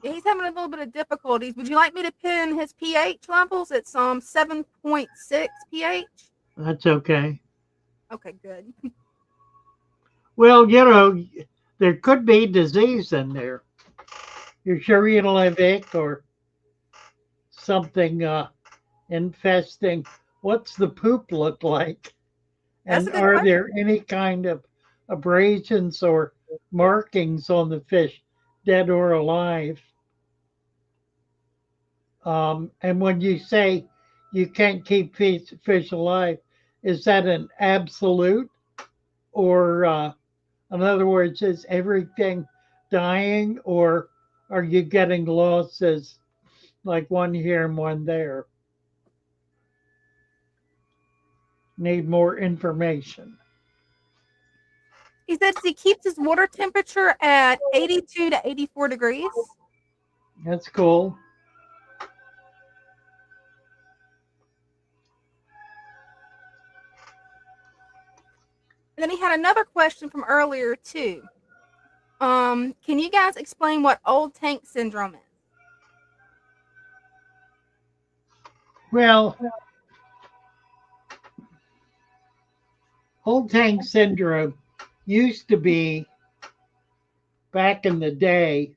Yeah, he's having a little bit of difficulties. Would you like me to pin his pH levels? It's 7.6 pH. That's okay. Okay, good. Well, you know, there could be disease in there. You're sure you don't have ick or something infesting? What's the poop look like? That's And a good are question. there any kind of abrasions or markings on the fish, dead or alive? And when you say you can't keep fish alive, is that an absolute? Or, in other words, is everything dying, or are you getting losses like one here and one there? Need more information. He says he keeps his water temperature at 82 to 84 degrees. That's cool. And then he had another question from earlier too. Can you guys explain what old tank syndrome is? Well, old tank syndrome used to be, back in the day,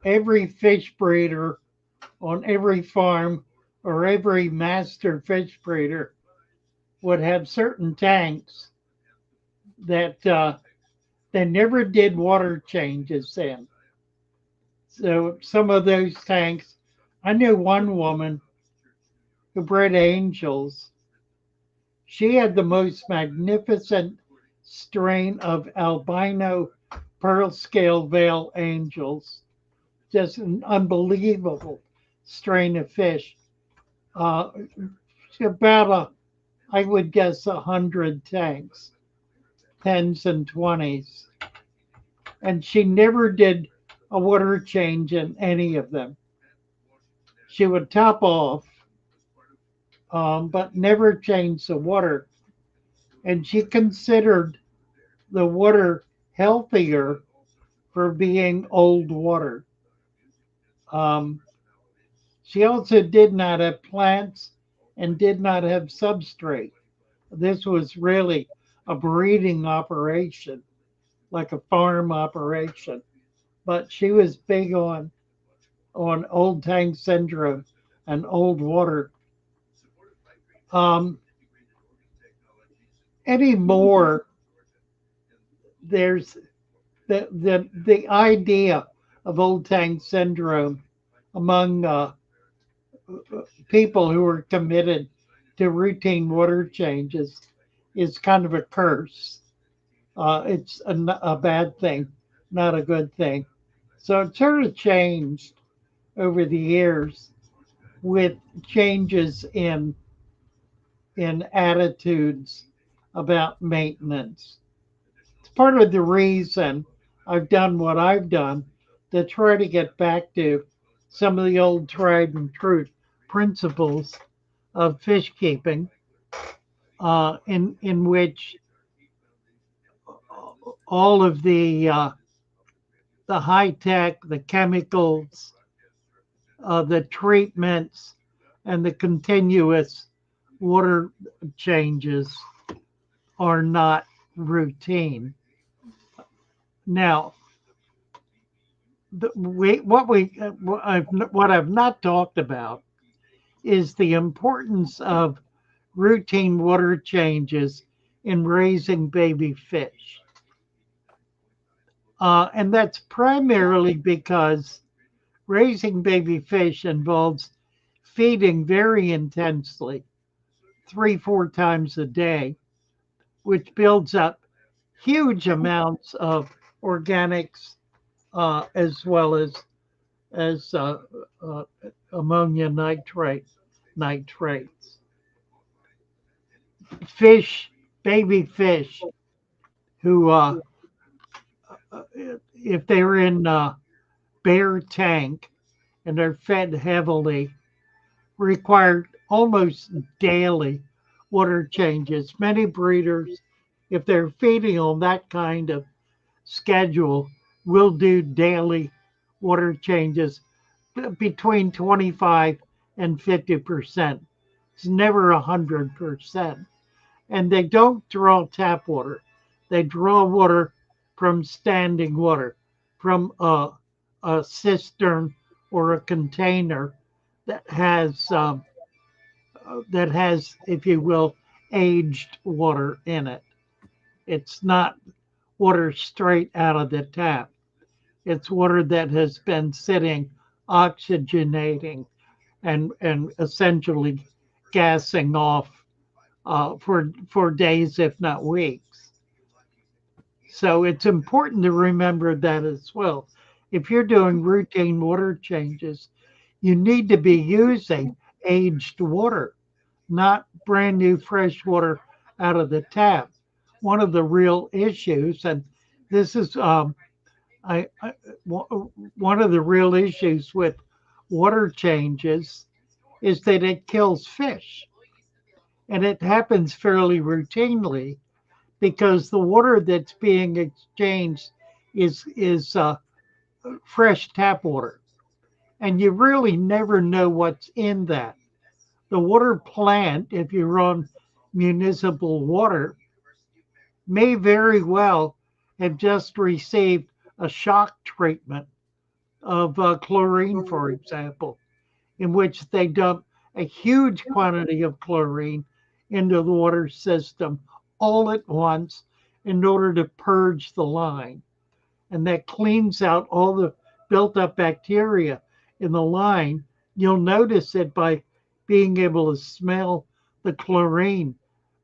every fish breeder on every farm or every master fish breeder would have certain tanks that they never did water changes in. So some of those tanks, I knew one woman who bred angels. She had the most magnificent strain of albino pearl scale veil angels, just an unbelievable strain of fish. Uh, about I would guess 100 tanks, tens and twenties, and she never did a water change in any of them. She would top off, but never change the water, and she considered the water healthier for being old water. Um, she also did not have plants and did not have substrate. This was really a breeding operation, like a farm operation. But she was big on old tank syndrome and old water. Um, Anymore, there's the idea of old tank syndrome among people who are committed to routine water changes is kind of a curse. It's a bad thing, not a good thing. So it sort of changed over the years with changes in attitudes about maintenance. It's part of the reason I've done what I've done to try to get back to some of the old tried and true principles of fish keeping, in which all of the high tech, the chemicals, the treatments, and the continuous water changes are not routine. Now, what I've not talked about is the importance of routine water changes in raising baby fish. And that's primarily because raising baby fish involves feeding very intensely, 3, 4 times a day, which builds up huge amounts of organics as well as uh, ammonia nitrates. Fish, baby fish, who uh, if they're in a bare tank and they're fed heavily, require almost daily water changes. Many breeders, if they're feeding on that kind of schedule, will do daily water changes between 25 and 50%. It's never 100%. And they don't draw tap water. They draw water from standing water, from a cistern or a container that has, if you will, aged water in it. It's not water straight out of the tap. It's water that has been sitting, oxygenating, and essentially gassing off for days, if not weeks. So it's important to remember that as well. If you're doing routine water changes, you need to be using aged water, not brand new fresh water out of the tap. One of the real issues, and this is one of the real issues with water changes, is that it kills fish, and it happens fairly routinely because the water that's being exchanged is fresh tap water, and you really never know what's in that. The water plant, if you're on municipal water, may very well have just received a shock treatment of chlorine, for example, in which they dump a huge quantity of chlorine into the water system all at once in order to purge the line. And that cleans out all the built up bacteria in the line. You'll notice it by being able to smell the chlorine.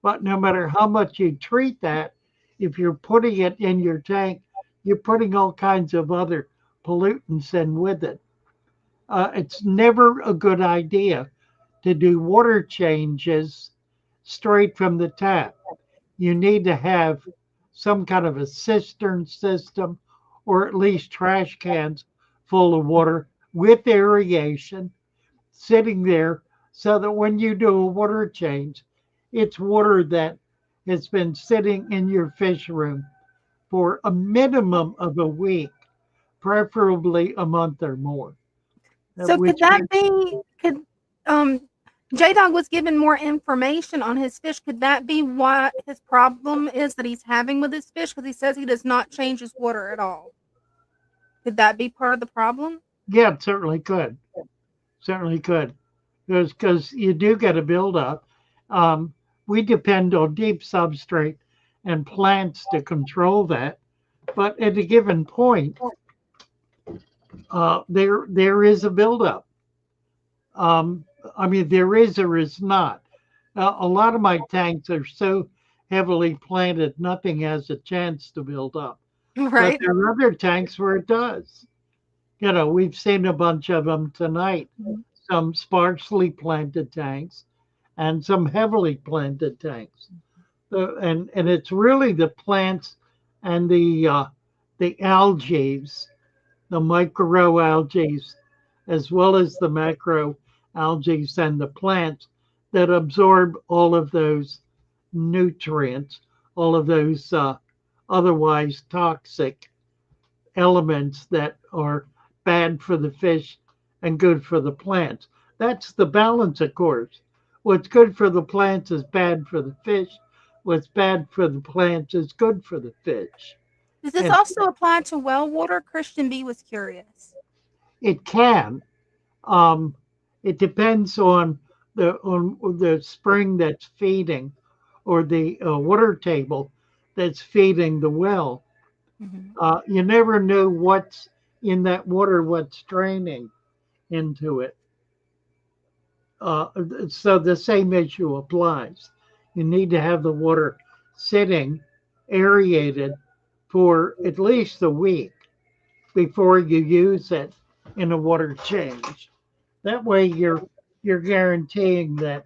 But no matter how much you treat that, if you're putting it in your tank, you're putting all kinds of other pollutants in with it. It's never a good idea to do water changes straight from the tap. You need to have some kind of a cistern system or at least trash cans full of water with irrigation sitting there so that when you do a water change, it's water that has been sitting in your fish room for a minimum of a week, preferably a month or more. So could Which that be could um J Dog was given more information on his fish. Could that be what his problem is that he's having with his fish? Because he says he does not change his water at all. Could that be part of the problem? Yeah, it certainly could. Certainly could. Because you do get a buildup. We depend on deep substrate and plants to control that. But at a given point, there is a buildup. I mean, there is or is not. A lot of my tanks are so heavily planted, nothing has a chance to build up. But Right. there are other tanks where it does. You know, we've seen a bunch of them tonight. Some sparsely planted tanks and some heavily planted tanks. And it's really the plants and the algae, the microalgae, as well as the macroalgae and the plants that absorb all of those nutrients, all of those otherwise toxic elements that are bad for the fish and good for the plants. That's the balance, of course. What's good for the plants is bad for the fish. What's bad for the plants is good for the fish. Does this And also apply to well water? Christian B was curious. it can. Um, it depends on the spring that's feeding or the water table that's feeding the well. Mhm. You never know what's in that water, what's draining into it. Uh, so the same issue applies. You need to have the water sitting aerated for at least a week before you use it in a water change. That way you're guaranteeing that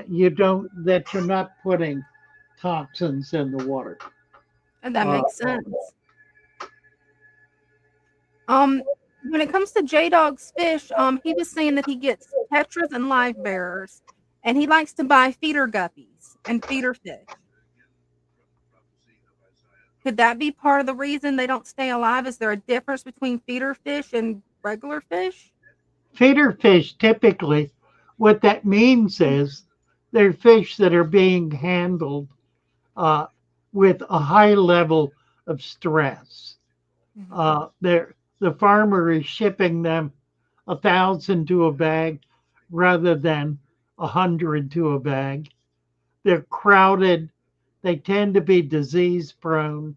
you're not putting toxins in the water. And that Uh, makes sense. Um, when it comes to J Dog's fish, he was saying that he gets tetras and live bearers, and he likes to buy feeder guppies and feeder fish. Could that be part of the reason they don't stay alive? Is there a difference between feeder fish and regular fish? Feeder fish typically, what that means is they're fish that are being handled uh, with a high level of stress. Mhm. The farmer is shipping them 1,000 to a bag rather than 100 to a bag. They're crowded. They tend to be disease prone.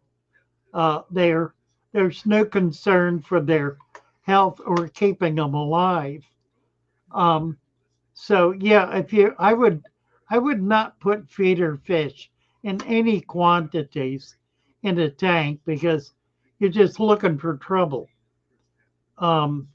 Uh, they're, there's no concern for their health or keeping them alive. Um, so yeah, if you, I would not put feeder fish in any quantities in a tank because you're just looking for trouble. Um,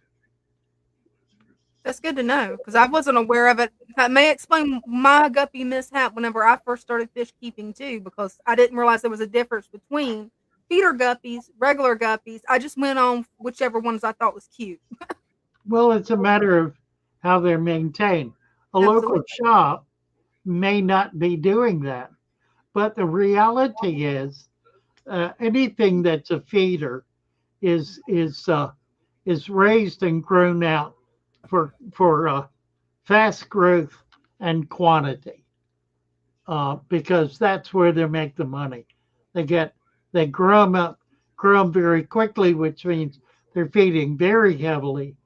That's good to know because I wasn't aware of it. That may explain my guppy mishap whenever I first started fish keeping too, because I didn't realize there was a difference between feeder guppies, regular guppies. I just went on whichever ones I thought was cute. well, it's a matter of how they're maintained. A local Absolutely. shop may not be doing that, but the reality is anything that's a feeder is is uh, is raised and grown out for fast growth and quantity because that's where they make the money. They get they grow them very quickly, which means they're feeding very heavily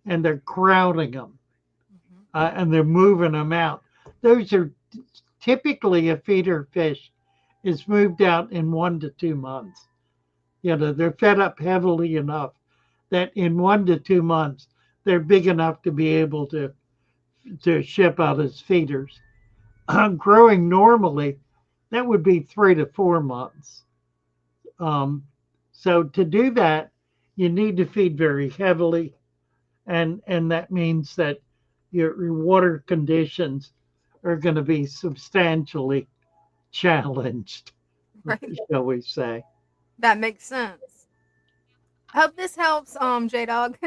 and they're crowding them Mhm. and they're moving them out. Those are typically a feeder fish is moved out in 1 to 2 months. You know, they're fed up heavily enough that in 1 to 2 months they're big enough to be able to ship out as feeders. Growing normally, that would be 3 to 4 months. Um, so to do that, you need to feed very heavily, and that means that your water conditions are going to be substantially challenged, Right. shall we say. That makes sense. Hope this helps, J Dog.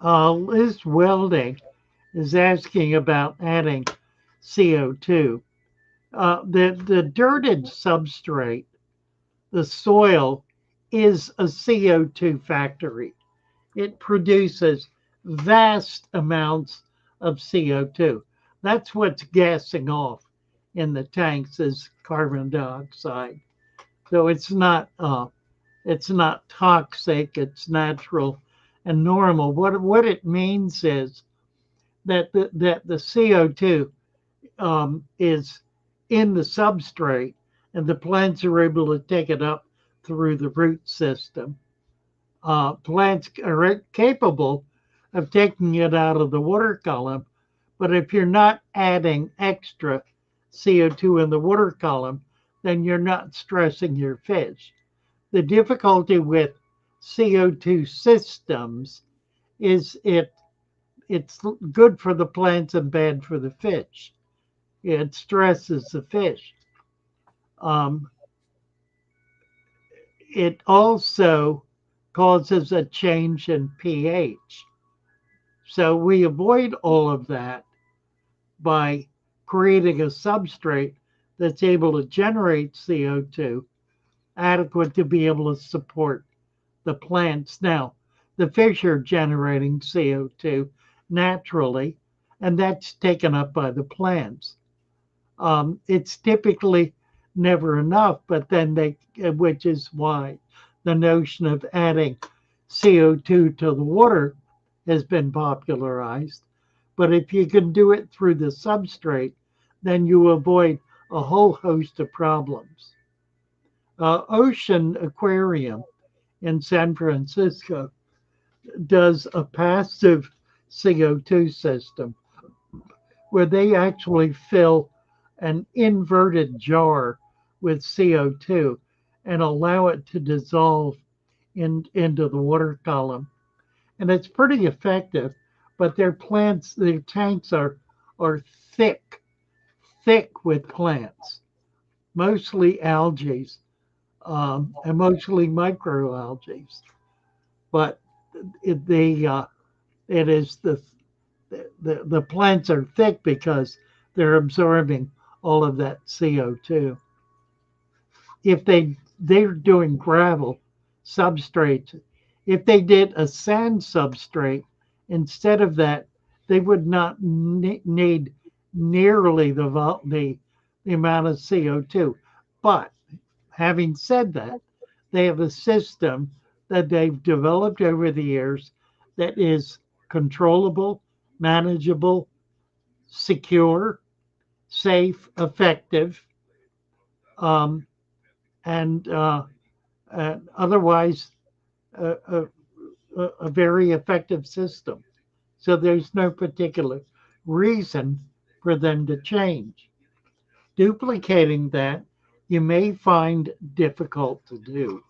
Liz Welding is asking about adding CO2. The dirted substrate, the soil, is a CO2 factory. It produces vast amounts of CO2. That's what's gassing off in the tanks is carbon dioxide. So it's not toxic. It's natural and normal. What it means is that the CO2 is in the substrate, and the plants are able to take it up through the root system. Plants are capable of taking it out of the water column, but if you're not adding extra CO2 in the water column, then you're not stressing your fish. The difficulty with CO2 systems is it's good for the plants and bad for the fish. It stresses the fish. Um, it also causes a change in pH. So we avoid all of that by creating a substrate that's able to generate CO2 adequate to be able to support the plants. Now, the fish are generating CO2 naturally, and that's taken up by the plants. It's typically never enough, but then which is why the notion of adding CO2 to the water has been popularized. But if you can do it through the substrate, then you avoid a whole host of problems. Ocean Aquarium in San Francisco does a passive CO2 system where they actually fill an inverted jar with CO2 and allow it to dissolve into the water column. And it's pretty effective, but their tanks are thick, thick with plants, mostly algae, and mostly microalgae. But it, the it is the plants are thick because they're absorbing all of that CO2. If they're doing gravel substrates, if they did a sand substrate instead of that, they would not need nearly the amount of CO2. But having said that, they have a system that they've developed over the years that is controllable, manageable, secure, safe, effective, um, and otherwise a, a, a very effective system. So there's no particular reason for them to change. Duplicating that you may find difficult to do.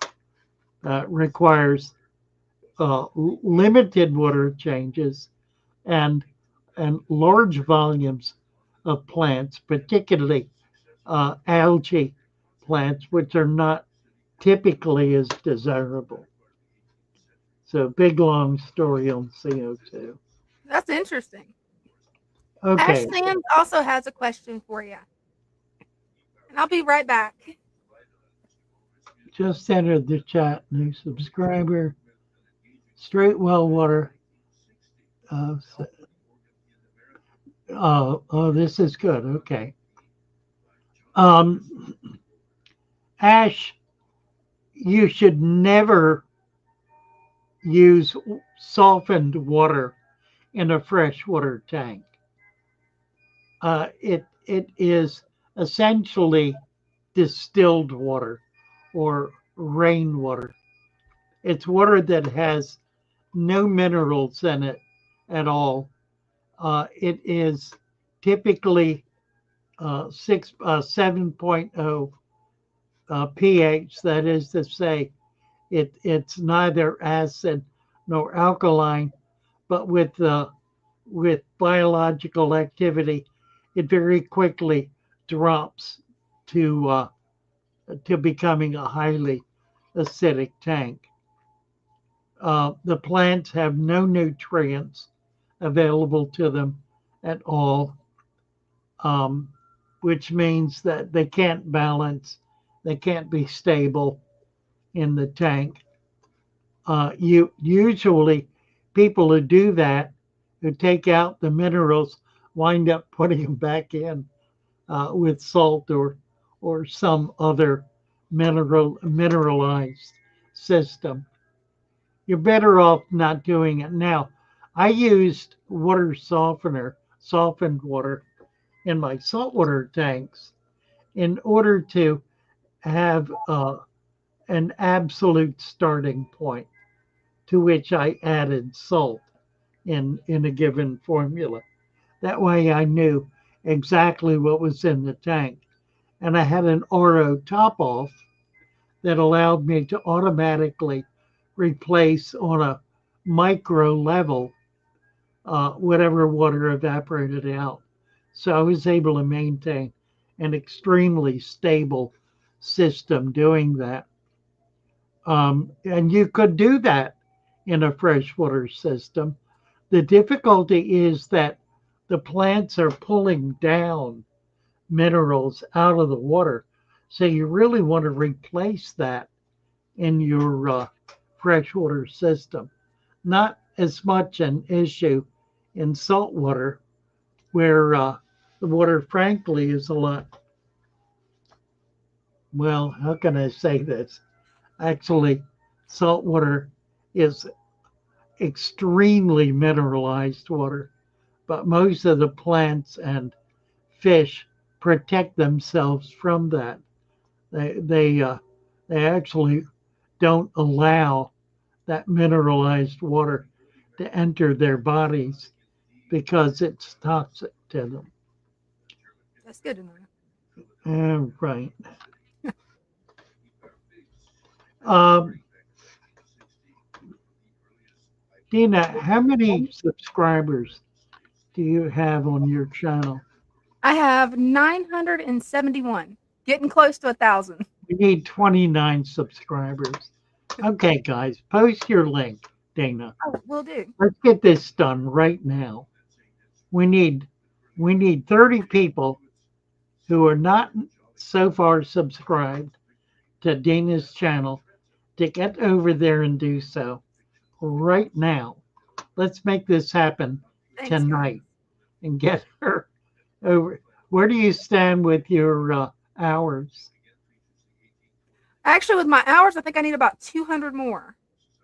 Requires limited water changes and large volumes of plants, particularly algae plants, which are not typically as desirable. So big long story on CO2. That's interesting. Ash Okay, Sands also has a question for you, and I'll be right back. just entered the chat. New subscriber, straight well water. Uh, oh, this is good. Okay. Um, Ash, you should never use softened water in a freshwater tank. It is essentially distilled water or rainwater. It's water that has no minerals in it at all. It is typically 7.0 pH. That is to say, it's neither acid nor alkaline, but with biological activity, it very quickly drops to to becoming a highly acidic tank. The plants have no nutrients available to them at all, um, which means that they can't balance, they can't be stable in the tank. You usually people who do that, who take out the minerals, wind up putting them back in with salt or some other mineralized system. You're better off not doing it now. I used water softener, softened water in my saltwater tanks in order to have an absolute starting point to which I added salt in a given formula. That way I knew exactly what was in the tank. And I had an RO top off that allowed me to automatically replace on a micro level whatever water evaporated out. So I was able to maintain an extremely stable system doing that. And you could do that in a freshwater system. The difficulty is that the plants are pulling down minerals out of the water. So you really want to replace that in your freshwater system. Not as much an issue in saltwater, where the water, frankly, is a lot. Well, how can I say this? Actually, saltwater is extremely mineralized water, but most of the plants and fish protect themselves from that. They they actually don't allow that mineralized water to enter their bodies because it's toxic to them. That's good to know. Right. Um, Dina, how many subscribers do you have on your channel? I have 971, getting close to 1,000. We need 29 subscribers. Okay, guys, post your link, Dana. Oh, will do. Let's get this done right now. We need 30 people who are not so far subscribed to Dana's channel to get over there and do so right now. Let's make this happen Thanks, guys. tonight and get her over. Where do you stand with your hours? Actually, with my hours, I think I need about 200 more.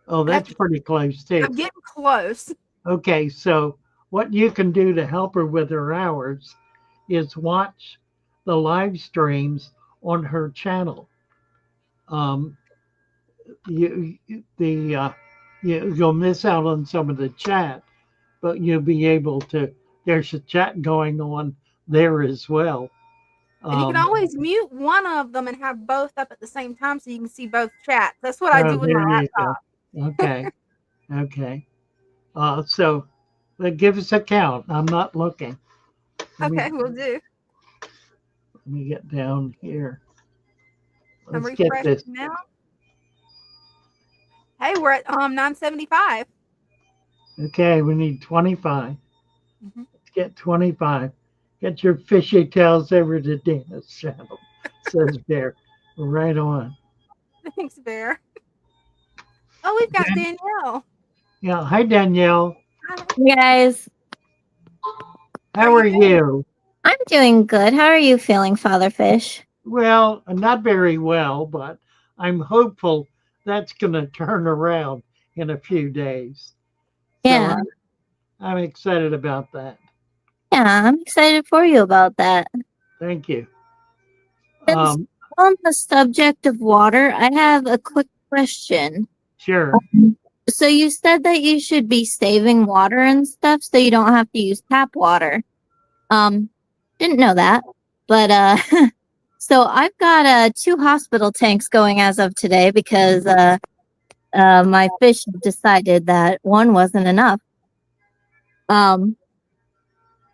Oh, I have that's to, pretty close too. I'm getting close. Okay, so what you can do to help her with her hours is watch the live streams on her channel. Um, you the you'll miss out on some of the chat, but you'll be able to. There's a chat going on there as well. And you can Um, always mute one of them and have both up at the same time so you can see both chats. That's what I oh, do with there my you go. laptop. Okay, okay. So give us a count. I'm not looking. Okay, we'll do. Let me get down here. I'm Let's get refreshing this. now. Hey, we're at 975. Okay, we need 25. Mhm. Let's get 25. Get your fishy tails over to Dana's channel. Says Bear. Right on. Thanks, Bear. Oh, we've got Dan- Danielle. yeah, hi Danielle. Hi. You guys, How are you? I'm doing good. How are you feeling, Father Fish? Well, not very well, but I'm hopeful that's going to turn around in a few days. So Yeah, I'm excited about that. yeah, I'm excited for you about that. Thank you. Since on the subject of water, I have a quick question. Sure. So you said that you should be saving water and stuff so you don't have to use tap water. Um, didn't know that. But so I've got 2 hospital tanks going as of today because my fish decided that one wasn't enough.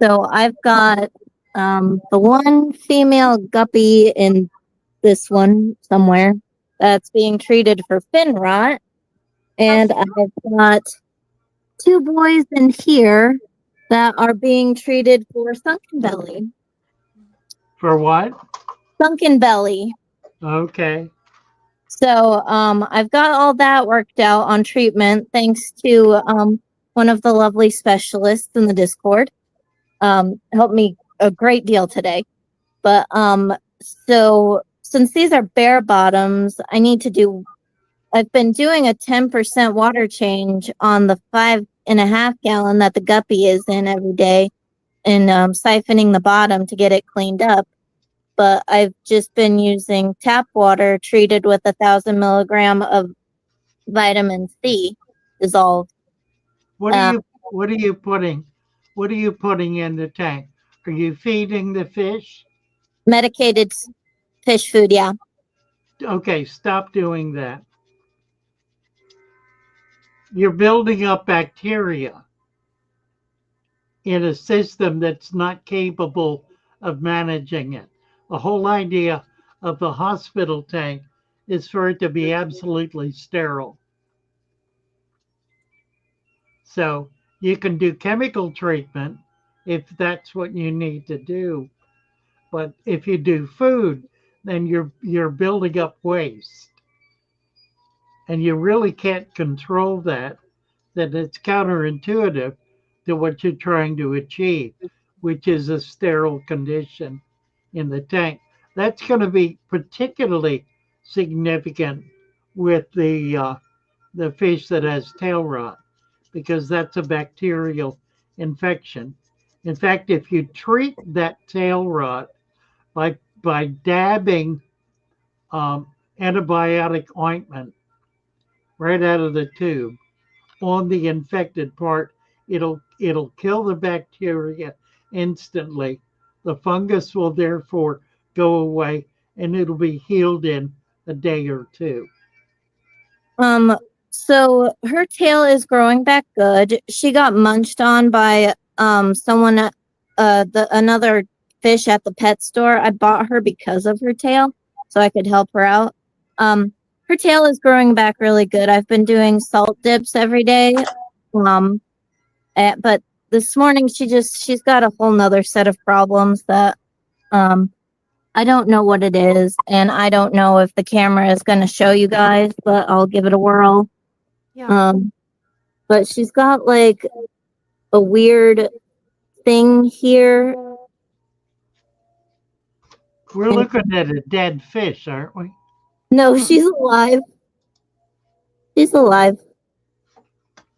So I've got the one female guppy in this one somewhere that's being treated for fin rot. And I've got 2 boys in here that are being treated for sunken belly. For what? Sunken belly. Okay. So I've got all that worked out on treatment thanks to one of the lovely specialists in the Discord. Helped me a great deal today. But so since these are bare bottoms, I've been doing a 10% water change on the 5.5 gallon that the guppy is in every day and siphoning the bottom to get it cleaned up. But I've just been using tap water treated with 1,000 milligram of vitamin C dissolved. What are you putting? What are you putting in the tank? Are you feeding the fish? Medicated fish food, yeah. Okay, stop doing that. You're building up bacteria in a system that's not capable of managing it. The whole idea of the hospital tank is for it to be absolutely sterile. So you can do chemical treatment if that's what you need to do. But if you do food, then you're building up waste. And you really can't control that. That it's counterintuitive to what you're trying to achieve, which is a sterile condition in the tank. That's going to be particularly significant with the fish that has tail rot because that's a bacterial infection. In fact, if you treat that tail rot by dabbing antibiotic ointment right out of the tube on the infected part. It'll kill the bacteria instantly. The fungus will therefore go away and it'll be healed in a day or two. So her tail is growing back good. She got munched on by someone another fish at the pet store. I bought her because of her tail, so I could help her out. Her tail is growing back really good. I've been doing salt dips every day. But this morning she's got a whole nother set of problems that I don't know what it is, and I don't know if the camera is going to show you guys, but I'll give it a whirl. Yeah. But she's got like a weird thing here. We're looking at a dead fish, aren't we? No, she's alive. She's alive.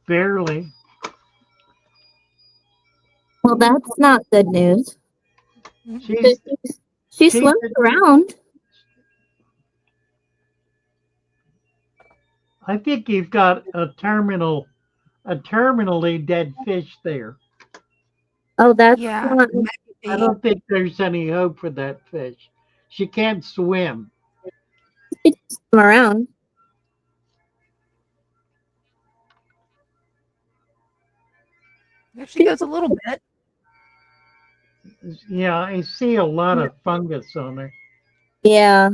Barely. Well, that's not good news. She's, She swims around. I think you've got a terminally dead fish there. Oh, that's Yeah. not. I don't think there's any hope for that fish. She can't swim. She just swim around. There she goes a little bit. Yeah, I see a lot of fungus on her. Yeah.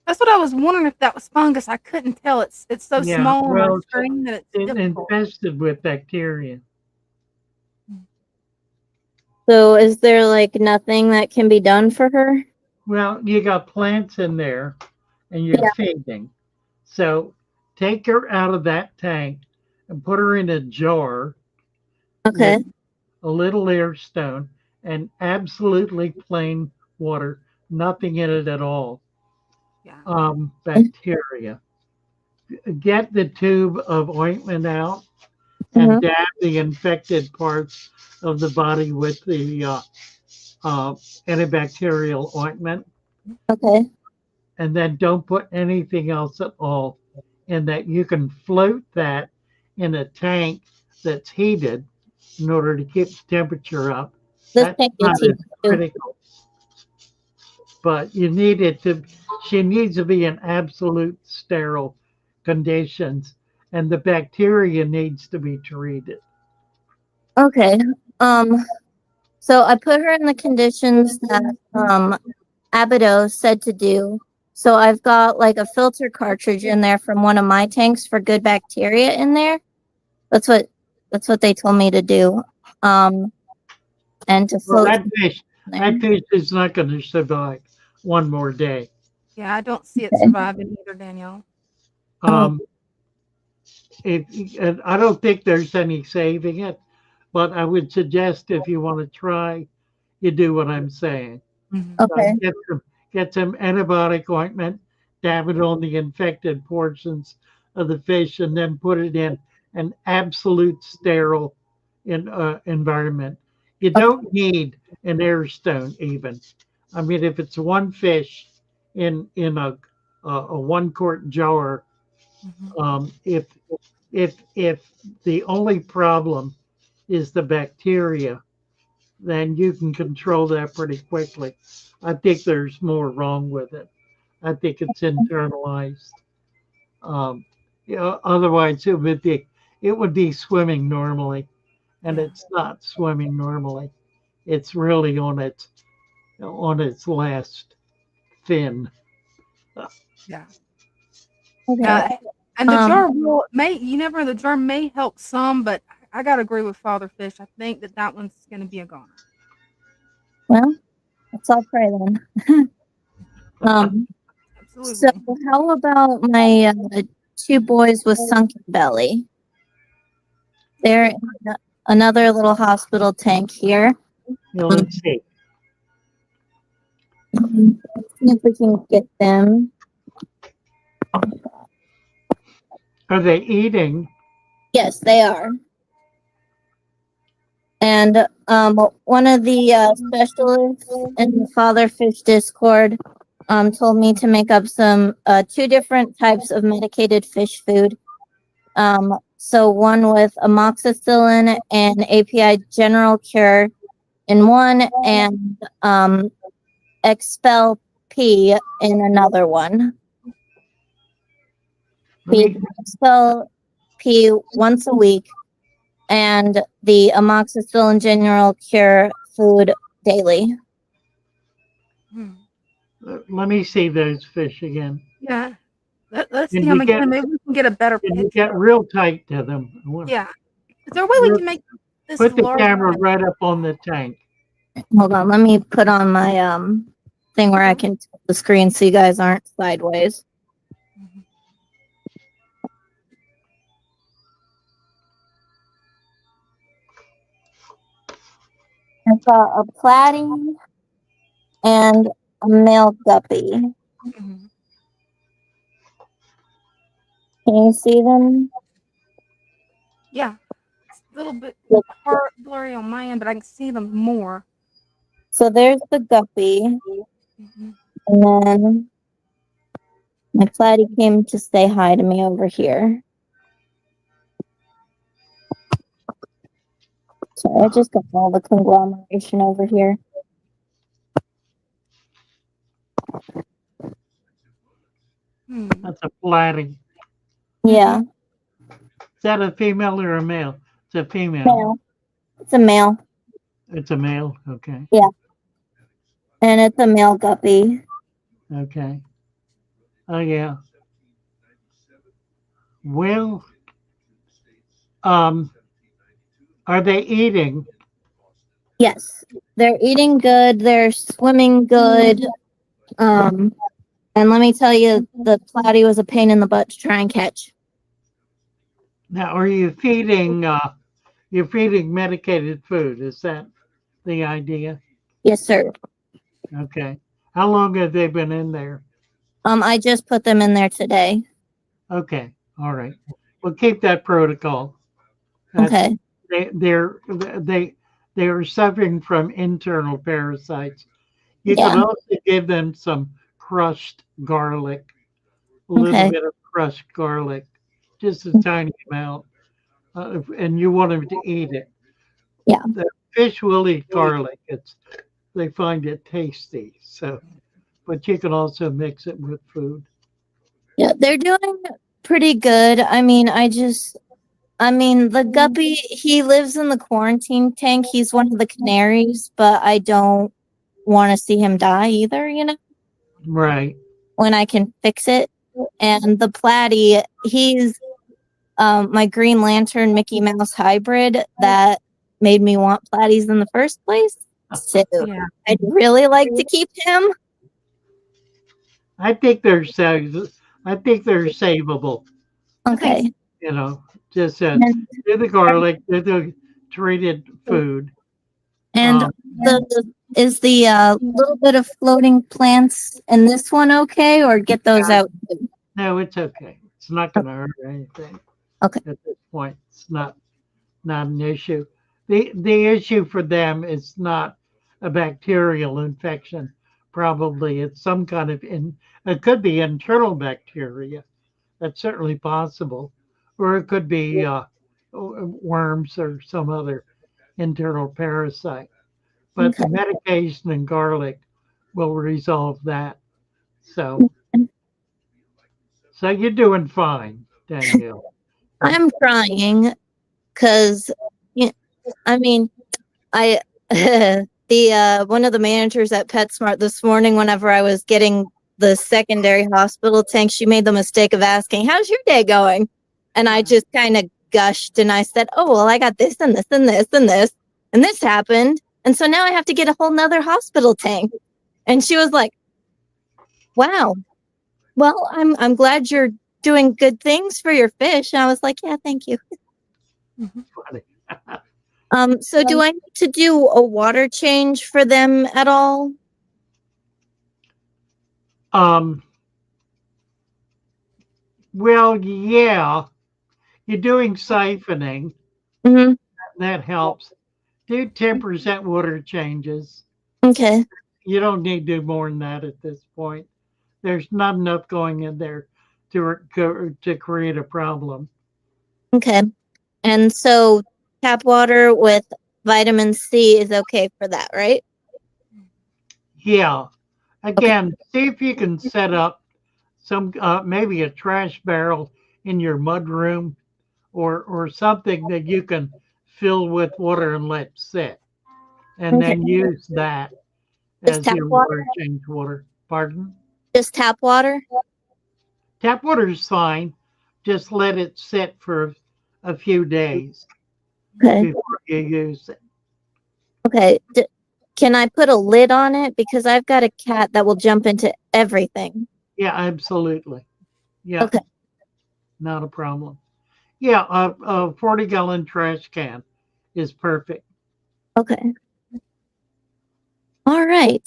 That's what I was wondering if that was fungus. I couldn't tell. It's so Yeah, small on well, the screen that it's It's difficult. infested with bacteria. So is there like nothing that can be done for her? Well, you got plants in there and you're feeding. So take her out of that tank and put her in a jar Okay. with a little air stone and absolutely plain water, nothing in it at all. Yeah. Bacteria. Get the tube of ointment out and Mhm. dab the infected parts of the body with the antibacterial ointment. Okay. And then don't put anything else at all in that. You can float that in a tank that's heated in order to keep the temperature up. This That's tank not is as heated too. critical. But you need it to, she needs to be in absolute sterile conditions and the bacteria needs to be treated. Okay. So I put her in the conditions that Abido said to do. So I've got like a filter cartridge in there from one of my tanks for good bacteria in there. That's what they told me to do. And to Well, float that fish is not going to survive one more day. Yeah, I don't see it surviving either, Danielle. And I don't think there's any saving it, but I would suggest if you want to try, you do what I'm saying. Okay. Get some antibiotic ointment, dab it on the infected portions of the fish, and then put it in an absolute sterile environment. You don't need an air stone even. I mean, if it's one fish in a 1 quart jar, if the only problem is the bacteria, then you can control that pretty quickly. I think there's more wrong with it. I think it's internalized. Otherwise, it would be swimming normally, and it's not swimming normally. It's really on its last fin. Yeah. Okay. And the jar you never know, the jar may help some, but I gotta agree with Father Fish. I think that one's gonna be a goner. Well, let's all pray then. Absolutely. So how about my 2 boys with sunken belly? They're in another little hospital tank here. Let's see. Let's see if we can get them. Are they eating? Yes, they are. And one of the specialists in the Father Fish Discord told me to make up some 2 different types of medicated fish food. So one with amoxicillin and API general cure in one, and expel P in another one. Let me, Expel P once a week, and the amoxicillin general cure food daily. Hmm. let me see those fish again. Yeah. Let's Can see you them get again. Maybe we can get a better can you picture. get real tight to them? Yeah. Is there a way we can make this Put the large? camera right up on the tank. Hold on, let me put on my thing where I can tilt the screen so you guys aren't sideways. Mhm. I've got a platy and a male guppy. Mhm. Can you see them? Yeah. It's a little bit hard, blurry on my end, but I can see them more. So there's the guppy, Mhm. and then my platy came to say hi to me over here. So I just got all the conglomeration over here. Hmm. That's a platy. Yeah, Is that a female or a male? It's a female. male. It's a male. It's a male. Okay. Yeah, and it's a male guppy. Okay. Oh yeah. Well, um, are they eating? Yes, they're eating good. They're swimming good. Um, and let me tell you, the platy was a pain in the butt to try and catch. Now, are you feeding? You're feeding medicated food. Is that the idea? Yes, sir. Okay. How long have they been in there? I just put them in there today. Okay. All right. Well, keep that protocol. That's Okay. they they're they they are suffering from internal parasites. You could Yeah. also give them some crushed garlic, a little Okay. bit of crushed garlic, just a tiny amount, and you want them to eat it. Yeah. The fish will eat garlic. They find it tasty. So, but you can also mix it with food. Yeah, they're doing pretty good. The guppy, he lives in the quarantine tank. He's one of the canaries, but I don't want to see him die either, Right. when I can fix it. And the platy, he's my Green Lantern Mickey Mouse hybrid that made me want platies in the first place. So Yeah. I'd really like to keep him. I think they're I think they're savable. I think Okay. You know, just And, do the garlic, do the treated food. and Um, the is the little bit of floating plants in this one okay, or get those out too? no, it's okay. It's not going to hurt anything Okay. at this point. It's not an issue. The issue for them is not a bacterial infection. Probably it's some kind of it could be internal bacteria. That's certainly possible, or it could be worms or some other internal parasite. But Okay. the medication and garlic will resolve that. So, so you're doing fine, Danielle. I'm trying because, I mean, I the one of the managers at PetSmart this morning, whenever I was getting the secondary hospital tank, she made the mistake of asking, "How's your day going?" And I just kind of gushed and I said, "Oh well, I got this and this and this and this and this happened, and so now I have to get a whole nother hospital tank." And she was like, "Wow, well, I'm glad you're doing good things for your fish." And I was like, "Yeah, thank you." Funny. So do I need to do a water change for them at all? Um, well, yeah, you're doing siphoning. Mm-hmm. That helps. Do 10% water changes. Okay. You don't need to do more than that at this point. there's not enough going in there to create a problem. Okay. And so tap water with vitamin C is okay for that, right? Yeah. Again, see if you can set up some maybe a trash barrel in your mud room or something that you can fill with water and let sit, and Okay. then use that Just as tap your water? water change water. Pardon? Just tap water? Tap water is fine. Just let it sit for a few days Okay. before you use it. Okay. Can I put a lid on it? Because I've got a cat that will jump into everything. Yeah, absolutely. Yeah, Okay. not a problem. Yeah, a 40-gallon trash can is perfect. Okay. All right.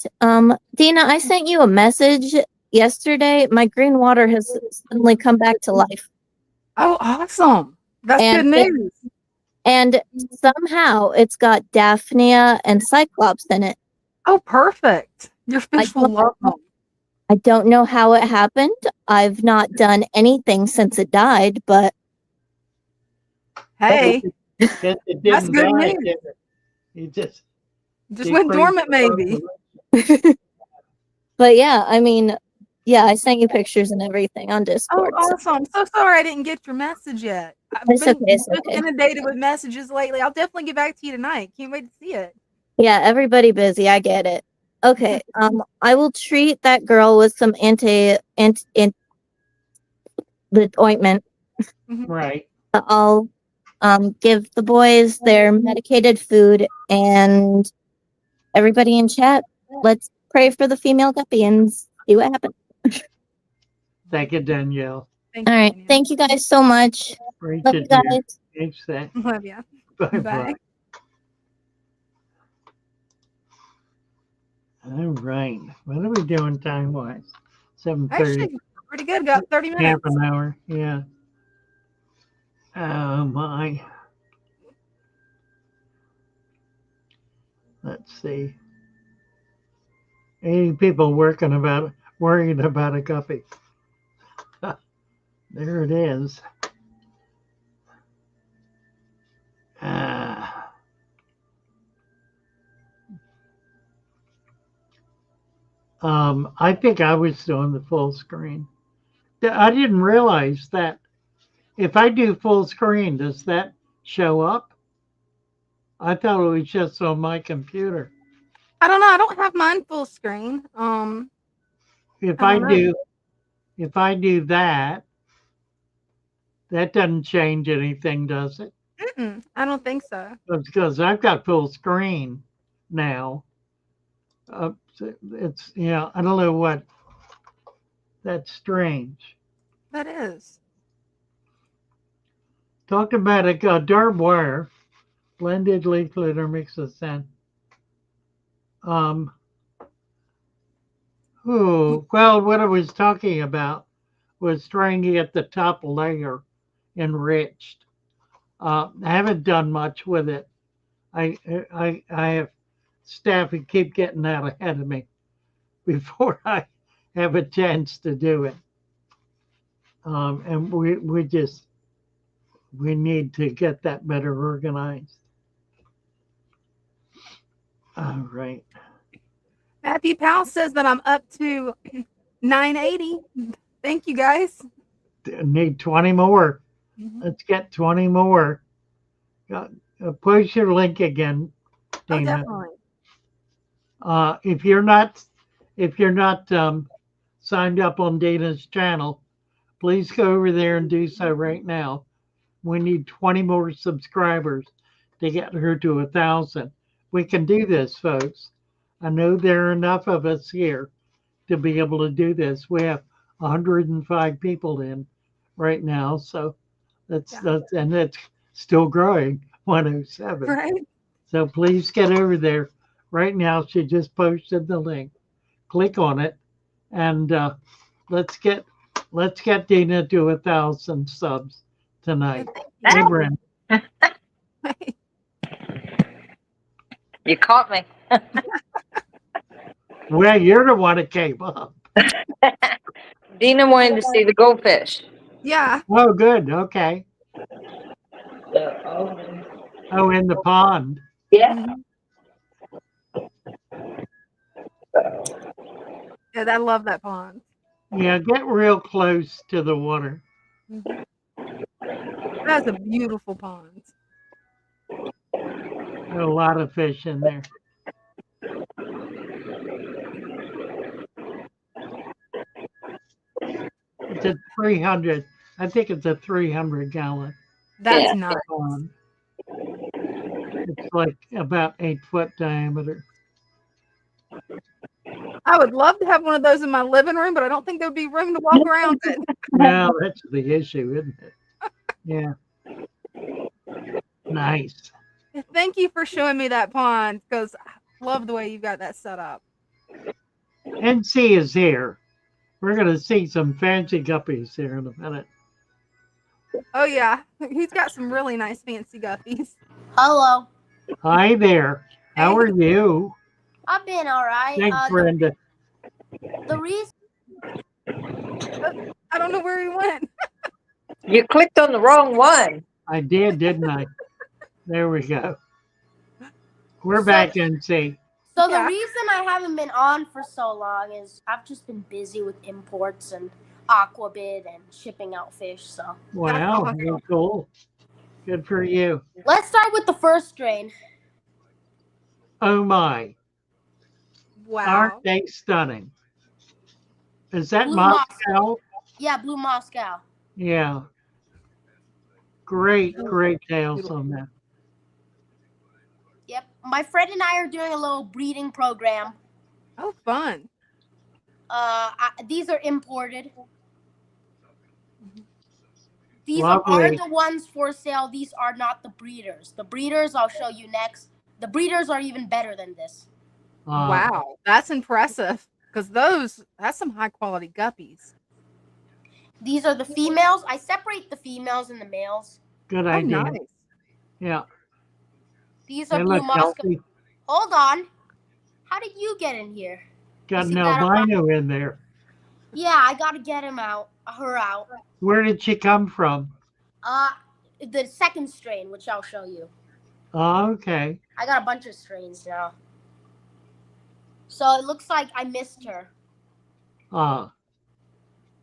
Dina, I sent you a message yesterday. My green water has suddenly come back to life. Oh, awesome. That's And good news. And somehow it's got Daphnia and Cyclops in it. Oh, perfect. Your I fish will love them. I don't know how it happened. I've not done anything since it died, but Hey, Guess it that's didn't good die, news. did it? It just Just went decreased dormant, the maybe. population. but yeah, I mean, yeah, I sent you pictures and everything on Oh, Discord. So awesome. I'm so sorry I didn't get your message yet. I've it's been okay, it's just okay. inundated with messages lately. I'll definitely get back to you tonight. Can't wait to see it. Yeah, everybody busy. I get it. Okay. I will treat that girl with some the ointment. Right. I'll give the boys their medicated food and everybody in chat. Let's pray for the female guppy and see what happens. Thank you, Danielle. Thank All you, right. Danielle. Thank you guys so much. Reach Love it, you dear. guys. Reach that. Love ya. Bye-bye. Bye. All right. What are we doing time-wise? 7:30. Actually, pretty good. Got 30 Half minutes. an hour. Yeah. Oh, my. Let's see. 80 people worrying about a guppy. There it is. I think I was doing the full screen. I didn't realize that if I do full screen, does that show up? I thought it was just on my computer. I don't know. I don't have mine full screen. If I I don't know. do that doesn't change anything, does it? I don't think so. It's because I've got full screen now. It's I don't know what. That's strange. That is. Talked about a dark wire, blended leaf litter mix of sand. Well, what I was talking about was trying to get the top layer enriched. I haven't done much with it. I have staff who keep getting out ahead of me before I have a chance to do it. And we need to get that better organized. All right. Matthew Powell says that I'm up to 980. Thank you, guys. Need 20 more. Let's get 20 more. Push your link again, Oh, Dina. definitely. If you're not signed up on Dana's channel, please go over there and do so right now. We need 20 more subscribers to get her to 1,000. We can do this, folks. I know there are enough of us here to be able to do this. We have 105 people in right now, so that's and it's still growing. 107. Right. So please get over there right now. She just posted the link. Click on it, and let's get Dina to 1,000 subs tonight. Hey, Brent. You caught me. Well, you're the one that came up. Dina wanted to see the goldfish. Yeah. Oh, good. Okay. Oh, in the pond. Yeah. Mhm. Yeah, I love that pond. Yeah, get real close to the water. Mhm. That's a beautiful pond. There are a lot of fish in there. It's a 300. I think it's a 300-gallon That's Yeah. nice. pond. It's like about 8-foot diameter. I would love to have one of those in my living room, but I don't think there would be room to walk around it. Well, that's the issue, isn't it? Yeah. Nice. Thank you for showing me that pond because I love the way you got that set up. NC is here. We're going to see some fancy guppies here in a minute. Oh yeah, he's got some really nice fancy guppies. Hello. Hi there. How are you? I've been all right. Thanks, Brenda. The reason I don't know where he went. You clicked on the wrong one. I did, didn't I? There we go. We're So- back, NC. so the Yeah. reason I haven't been on for so long is I've just been busy with imports and aquabid and shipping out fish. So Wow, awesome. very cool. Good for you. let's start with the first strain. Oh my, Wow. aren't they stunning? Is that Blue Moscow? Yeah, Blue Moscow. Yeah. Great tails on that. Yep. My friend and I are doing a little breeding program. Oh, fun. These are imported. These Lovely. are the ones for sale. These are not the breeders. The breeders I'll show you next. The breeders are even better than this. Wow, that's impressive. Because that's some high quality guppies. These are the females. I separate the females and the males. Good Oh, idea. nice. Yeah. These are They Blue look Moscow. healthy. Hold on. How did you get in here? Got see an that albino in there. Yeah, I gotta get her out. Where did she come from? The second strain, which I'll show you. Oh, okay. I got a bunch of strains now. So it looks like I missed her.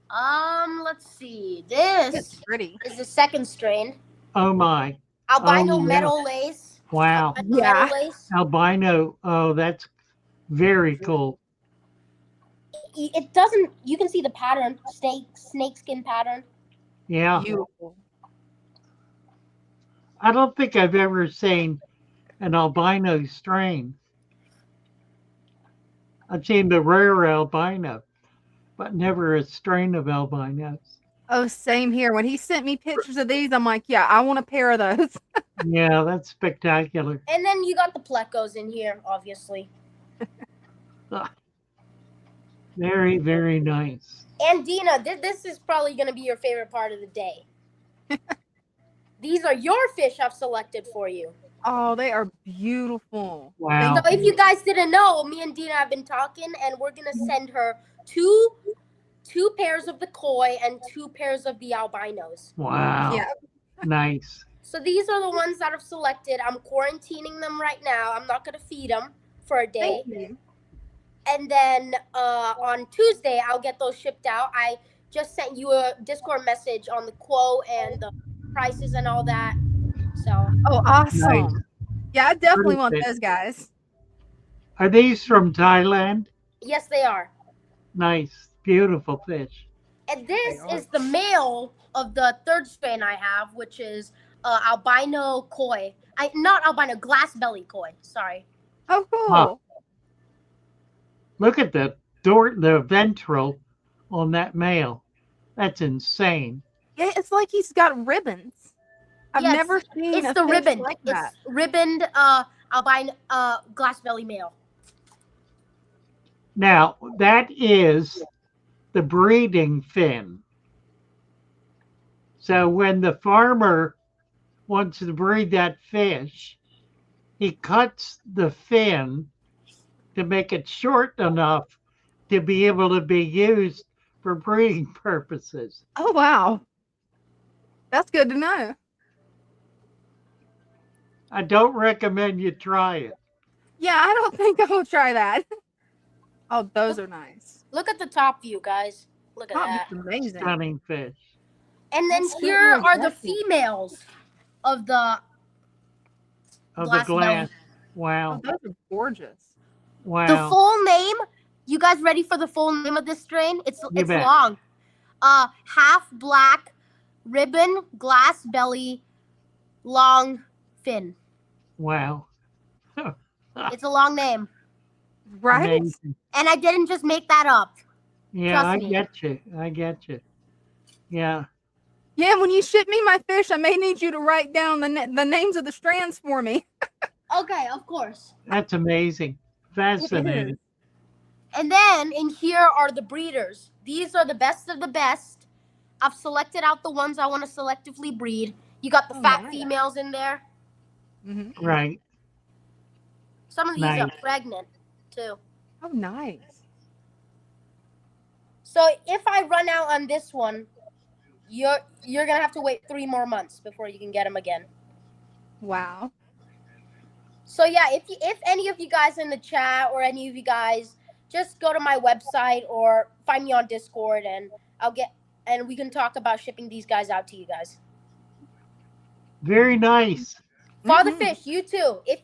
Let's see. It's This pretty. is the second strain. Oh my. Albino Oh, yeah. metal lace. Wow. Albino Yeah. metal lace. Albino. Oh, that's very cool. It doesn't. You can see the pattern. Snake skin pattern. Yeah. Beautiful. I don't think I've ever seen an albino strain. I've seen the rare albino, but never a strain of albinos. Oh, same here. When he sent me pictures of these, I'm like, yeah, I want a pair of those. Yeah, that's spectacular. And then you got the plecos in here, obviously. Very, very nice. And Dina, this is probably going to be your favorite part of the day. These are your fish I've selected for you. Oh, they are beautiful. Wow. So if you guys didn't know, me and Dina have been talking, and we're going to send her two pairs of the koi and 2 pairs of the albinos. Wow. Yeah. Nice. So these are the ones that I've selected. I'm quarantining them right now. I'm not going to feed them for a day. Thank you. And then on Tuesday, I'll get those shipped out. I just sent you a Discord message on the quote and the prices and all that. So Oh, awesome. Nice. Yeah, I definitely want Perfect. those guys. Are these from Thailand? yes, they are. Nice. Beautiful fish. And this They are. is the male of the third strain I have, which is albino koi. Not albino, glass belly koi. Sorry. Oh, cool. Huh. Look at the ventral on that male. That's insane. Yeah, it's like he's got ribbons. I've Yes, never seen It's a the fish ribbon. like It's that. ribboned albino glass belly male. Now, that is the breeding fin. So when the farmer wants to breed that fish, he cuts the fin to make it short enough to be able to be used for breeding purposes. Oh, wow. That's good to know. I don't recommend you try it. Yeah, I don't think I will try that. Oh, those are nice. Look at the top view, guys. Look at Top that. view's amazing. Stunning fish. And then That's here really are the attractive. females of the Of glass the glass. belly. Wow. Oh, those are gorgeous. The Wow. full name. You guys ready for the full name of this strain? It's bet. long. Half black, ribbon, glass belly, long fin. Wow. It's a long name, Right? Amazing. and I didn't just make that up. Yeah, Trust I me. get you. I get you. Yeah. Yeah, when you ship me my fish, I may need you to write down the names of the strands for me. Okay, of course. That's amazing. Fascinating. is. And then in here are the breeders. These are the best of the best. I've selected out the ones I want to selectively breed. You got the Oh, fat nice. females in there. Mm-hmm. Right. Some of these Nice. are pregnant too. Oh, nice. So if I run out on this one, you're gonna have to wait 3 more months before you can get them again. Wow. So yeah, if any of you guys in the chat or any of you guys just go to my website or find me on Discord and we can talk about shipping these guys out to you guys. Very nice. Father Mhm. Fish, you too. If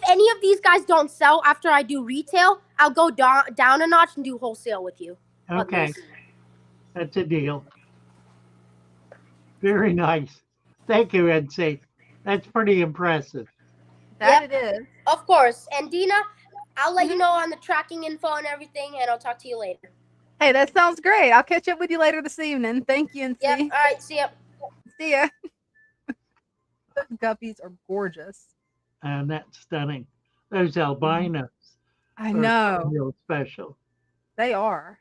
any of these guys don't sell after I do retail, I'll go down a notch and do wholesale with you. on Okay. this. That's a deal. Very nice. Thank you, NC. That's pretty impressive. That it is. Of course. And Dina, I'll let you Mhm. know on the tracking info and everything, and I'll talk to you later. Hey, that sounds great. I'll catch up with you later this evening. Thank you, and Yep. All right. See ya. see ya. Those guppies are gorgeous. And that's stunning. Those albinos I are know. real special. They are.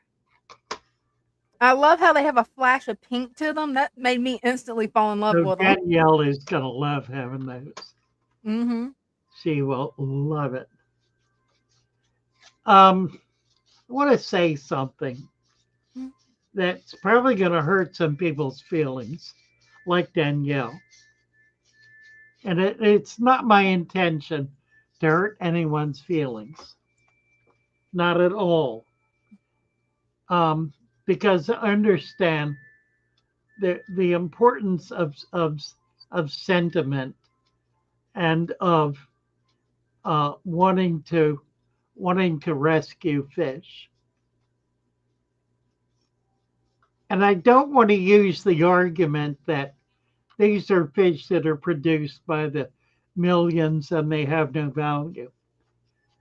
I love how they have a flash of pink to them. That made me instantly fall in love So with them. Danielle is going to love having those. Mm-hmm. She will love it. I want to say something that's probably going to hurt some people's feelings, like Danielle. And it's not my intention to hurt anyone's feelings. Not at all. Because I understand the importance of sentiment and of wanting to rescue fish. And I don't want to use the argument that these are fish that are produced by the millions and they have no value,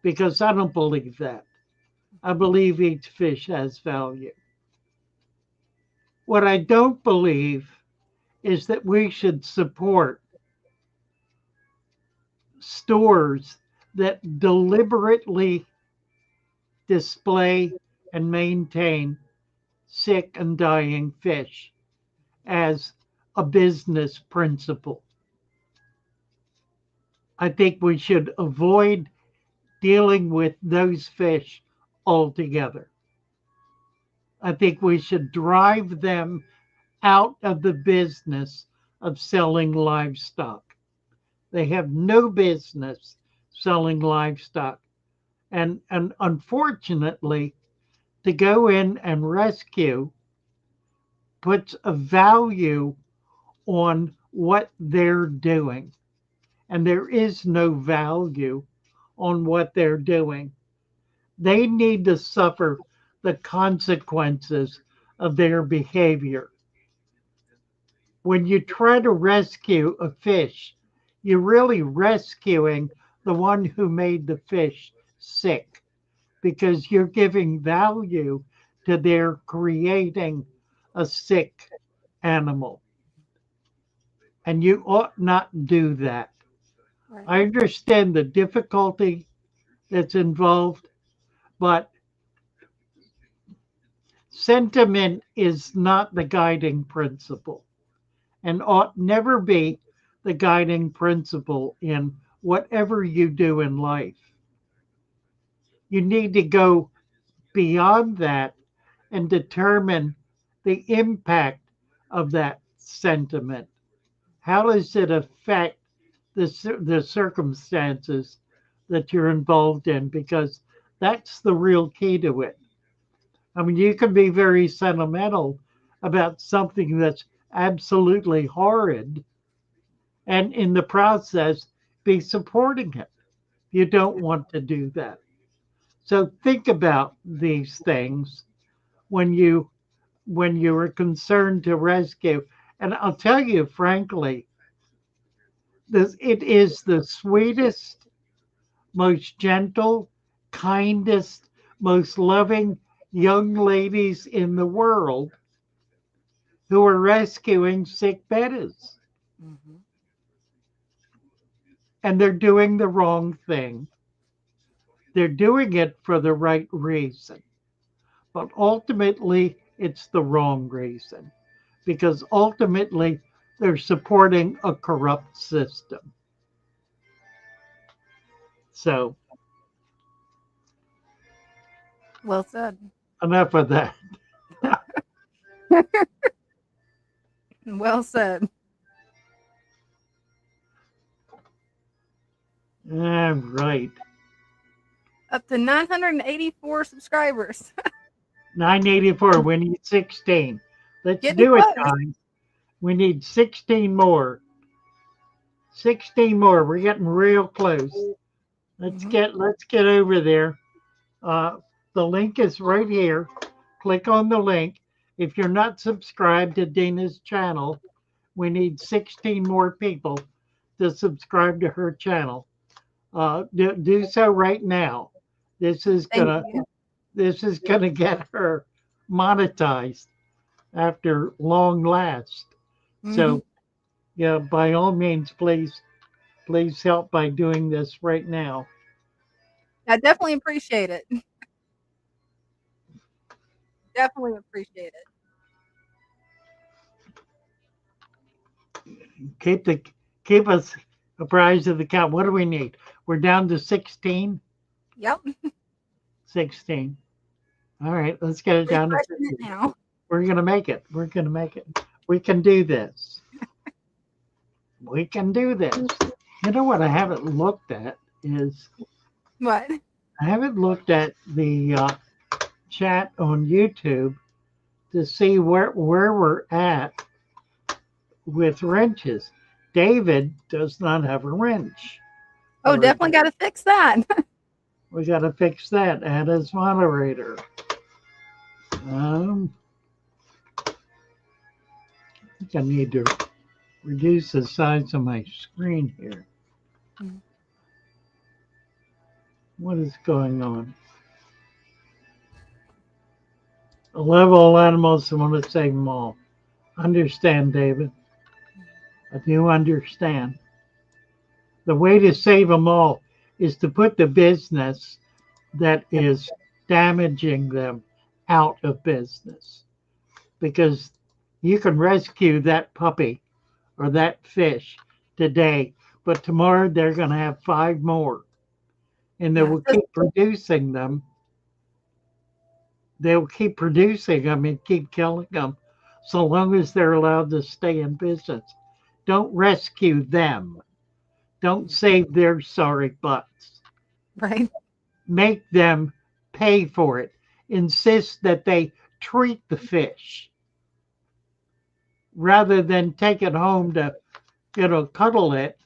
because I don't believe that. I believe each fish has value. What I don't believe is that we should support stores that deliberately display and maintain sick and dying fish as a business principle. I think we should avoid dealing with those fish altogether. I think we should drive them out of the business of selling livestock. They have no business selling livestock. And unfortunately, to go in and rescue puts a value on what they're doing. And there is no value on what they're doing. They need to suffer the consequences of their behavior. When you try to rescue a fish, you're really rescuing the one who made the fish sick, because you're giving value to their creating a sick animal. And you ought not do that. Right. I understand the difficulty that's involved, but sentiment is not the guiding principle and ought never be the guiding principle in whatever you do in life. You need to go beyond that and determine the impact of that sentiment. How does it affect the circumstances that you're involved in? Because that's the real key to it. I mean, you can be very sentimental about something that's absolutely horrid and in the process be supporting it. You don't want to do that. So think about these things when you are concerned to rescue. And I'll tell you frankly, this it is the sweetest, most gentle, kindest, most loving young ladies in the world who are rescuing sick bettas. Mhm. And they're doing the wrong thing. They're doing it for the right reason. But ultimately, it's the wrong reason because ultimately they're supporting a corrupt system. So, Well said. enough of that. Well said. All right. Up to 984 subscribers. 984. We need 16. Let's Getting do it, close. guys. We need 16 more. 16 more. We're getting real close. Mhm. Let's get over there. Uh, the link is right here. Click on the link. If you're not subscribed to Dina's channel, we need 16 more people to subscribe to her channel. Do so right now. This is Thank gonna you. this is gonna get her monetized after long last. Mhm. So yeah, by all means, please help by doing this right now. I definitely appreciate it. Definitely appreciate it. Keep the keep us apprised of the count. What do we need? We're down to 16. Yep. 16. All right, let's get it down to Refreshing it 50. now. We're gonna make it. We're gonna make it. We can do this. We can do this. You know what I haven't looked at is What? I haven't looked at the chat on YouTube to see where we're at with wrenches. David does not have a wrench. Oh, Or definitely got to fix that. we got to fix that. Add as moderator. I think I need to reduce the size of my screen here. What is going on? I love all animals and want to save them all. Understand, David. I do understand. The way to save them all is to put the business that is damaging them out of business. Because you can rescue that puppy or that fish today, but tomorrow they're going to have 5 more. And they Yeah. will keep producing them. They'll keep producing them and keep killing them so long as they're allowed to stay in business. Don't rescue them. Don't save their sorry butts. Right. Make them pay for it. Insist that they treat the fish rather than take it home to, cuddle it.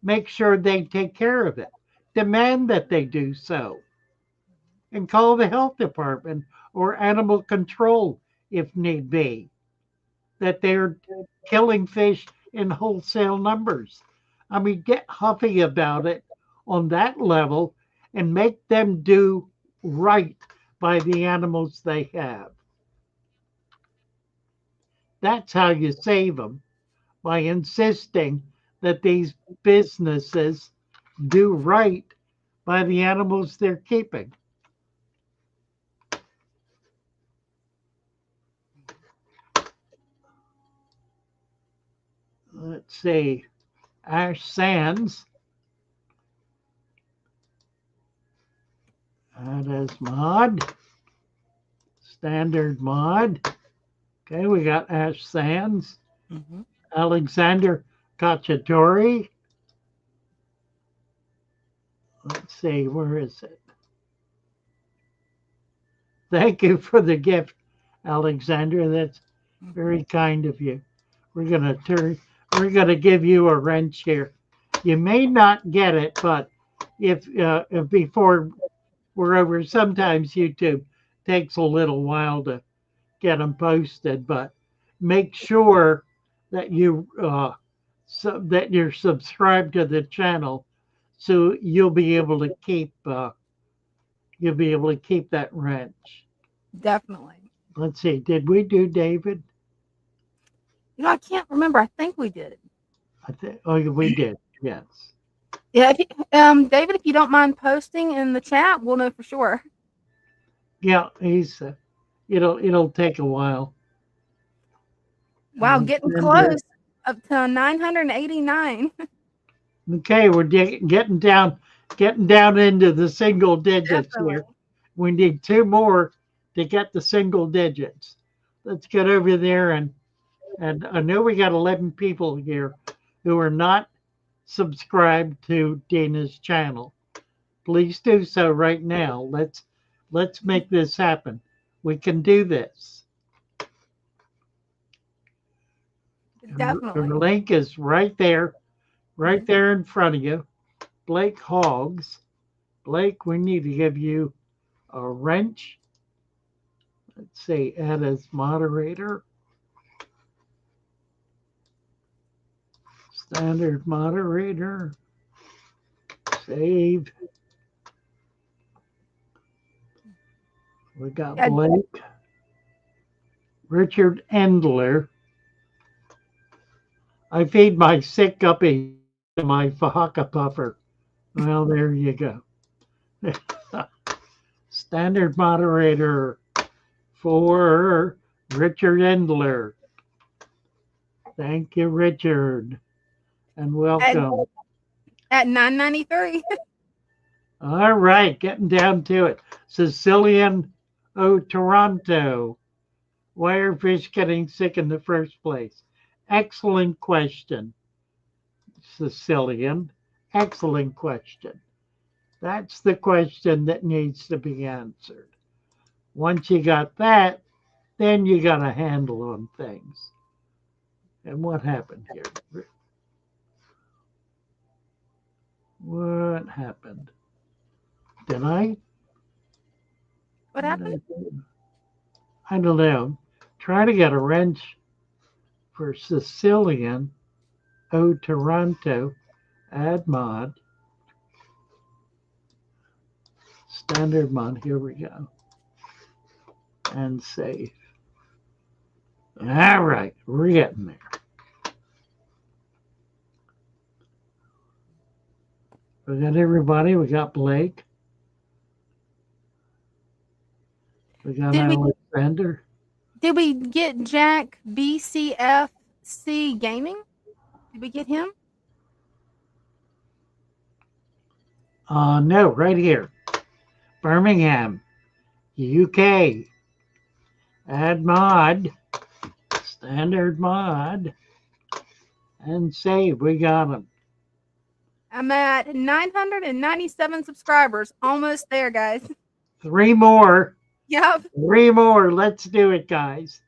Make sure they take care of it. Demand that they do so. And call the health department or animal control if need be. That they're killing fish in wholesale numbers. I mean, get huffy about it on that level and make them do right by the animals they have. That's how you save them, by insisting that these businesses do right by the animals they're keeping. Let's see. Ash Sands, add as mod. Standard Mod. Okay, we got Ash Sands. Mm-hmm. Alexander Cacciatore. Let's see, where is it? Thank you for the gift, Alexander. That's very kind of you. We're gonna give you a wrench here. You may not get it, but if before we're over, sometimes YouTube takes a little while to get them posted, but make sure that that you're subscribed to the channel, so you'll be able to keep that wrench. Definitely. Let's see, did we do David? I can't remember. I think we did. Oh, we did. Yes. Yeah, David, if you don't mind posting in the chat, we'll know for sure. Yeah, he's. It'll take a while. Wow, getting close. Up to 989. Okay, we're getting down into the single digits Definitely. here. We need 2 more to get the single digits. Let's get over there and I know we got 11 people here who are not subscribed to Dina's channel. Please do so right now. Let's make this happen. We can do this. Definitely. The link is right there in front of you. Blake Hoggs. Blake, we need to give you a wrench. Let's see, add as moderator. Standard moderator. Save. We got Blake. Richard Endler. I feed my sick guppy to my Fahaka puffer. Well, there you go. Standard moderator for Richard Endler. Thank you, Richard, and welcome. At 993. All right, getting down to it. Sicilian Toronto. Why are fish getting sick in the first place? Excellent question, Sicilian. Excellent question. That's the question that needs to be answered. Once you got that, then you got a handle on things. And what happened here? What happened? Did I? What happened? I don't know. Try to get a wrench for Sicilian Toronto. Add mod. Standard mod. Here we go. And save. All right, we're getting there. We got everybody. We got Blake. We got Alexander. Did we get Jack BCFC Gaming? Did we get him? No, right here. Birmingham, UK. Add mod. Standard mod. And save. We got him. I'm at 997 subscribers. Almost there, guys. 3 more. Yep. 3 more. Let's do it, guys.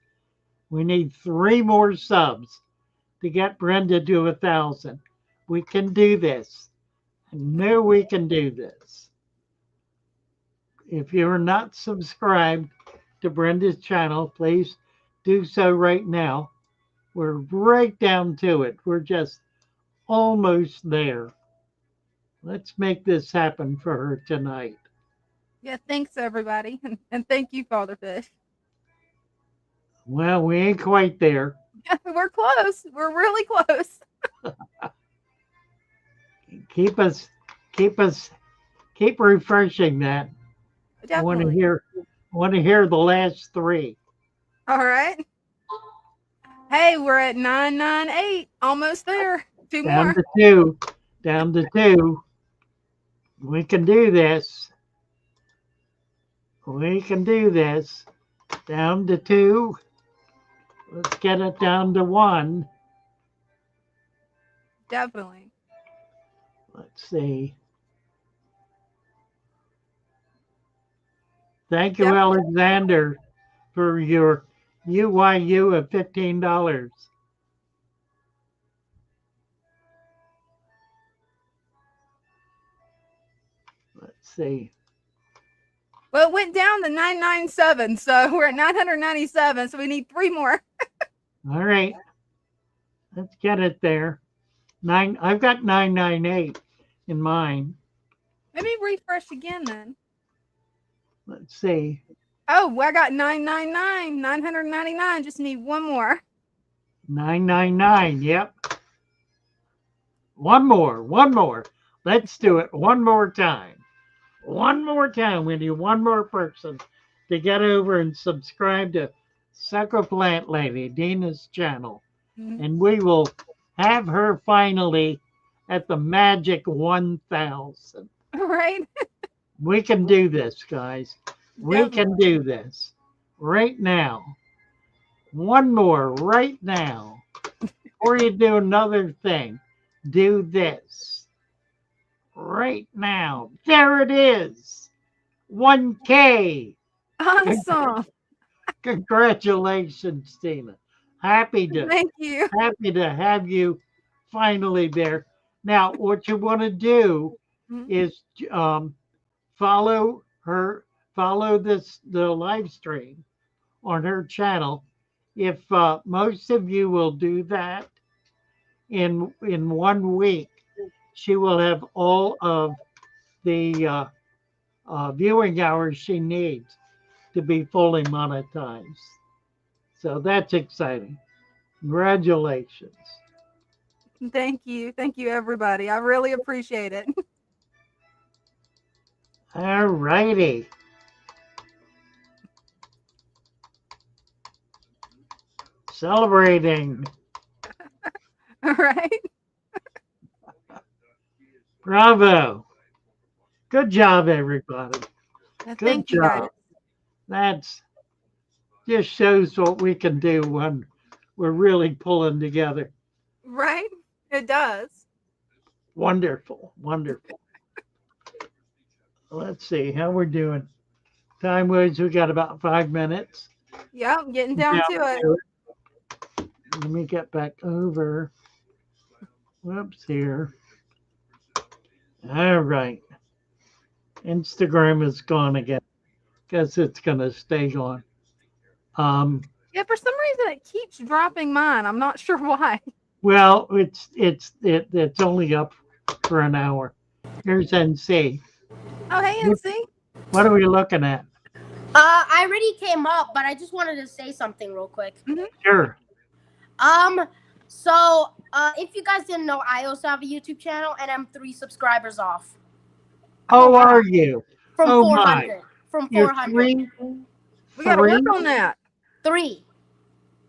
We need 3 more subs to get Brenda to 1,000. We can do this. I know we can do this. If you're not subscribed to Brenda's channel, please do so right now. We're right down to it. We're just almost there. Let's make this happen for her tonight. Yeah, thanks everybody. And thank you, Father Fish. Well, we ain't quite there. We're close. We're really close. Keep refreshing that. Definitely. I want to hear the last 3. All right. Hey, we're at 998. Almost there. 2 down more. To 2. Down to 2. We can do this. We can do this. Down to 2. Let's get it down to 1. Definitely. Let's see. Thank you, Definitely. Alexander, for your UYU of $15. Let's see. Well, it went down to 997, so we're at 997, so we need 3 more. All right. Let's get it there. I've got 998 in mine. Maybe refresh again then. Let's see. Oh, I got 999, 999. Just need 1 more. 999. Yep. One more. Let's do it one more time. One more time. We need one more person to get over and subscribe to Sucker Plant Lady, Dina's channel. Mhm. And we will have her finally at the magic 1,000. Right? We can do this, guys. We can do this right now. One more right now. Before you do another thing, do this right now. There it is. 1K. Awesome. Congratulations, Tina. Happy to Thank you. have you finally there. Now, what you want to do Mhm. is follow the live stream on her channel. If most of you will do that in 1 week, she will have all of the viewing hours she needs to be fully monetized. So that's exciting. Congratulations. Thank you. Thank you, everybody. I really appreciate it. All righty. Celebrating. All right. Bravo. Good job, everybody. Good Thank you, guys. job. That's just shows what we can do when we're really pulling together. Right? It does. Wonderful. Wonderful. Let's see how we're doing. Time wise, we got about 5 minutes. Yeah, I'm getting down to it. Let me get back over. Whoops, here. All right. Instagram is gone again. Guess it's going to stay gone. Yeah, for some reason it keeps dropping mine. I'm not sure why. Well, it's only up for an hour. Here's NC. Oh, hey, NC. What are we looking at? I already came up, but I just wanted to say something real quick. Sure. So if you guys didn't know, I also have a YouTube channel, and I'm 3 subscribers off. How are you? From Oh 400. my. From You're 400. 3? We got to work on that. 3.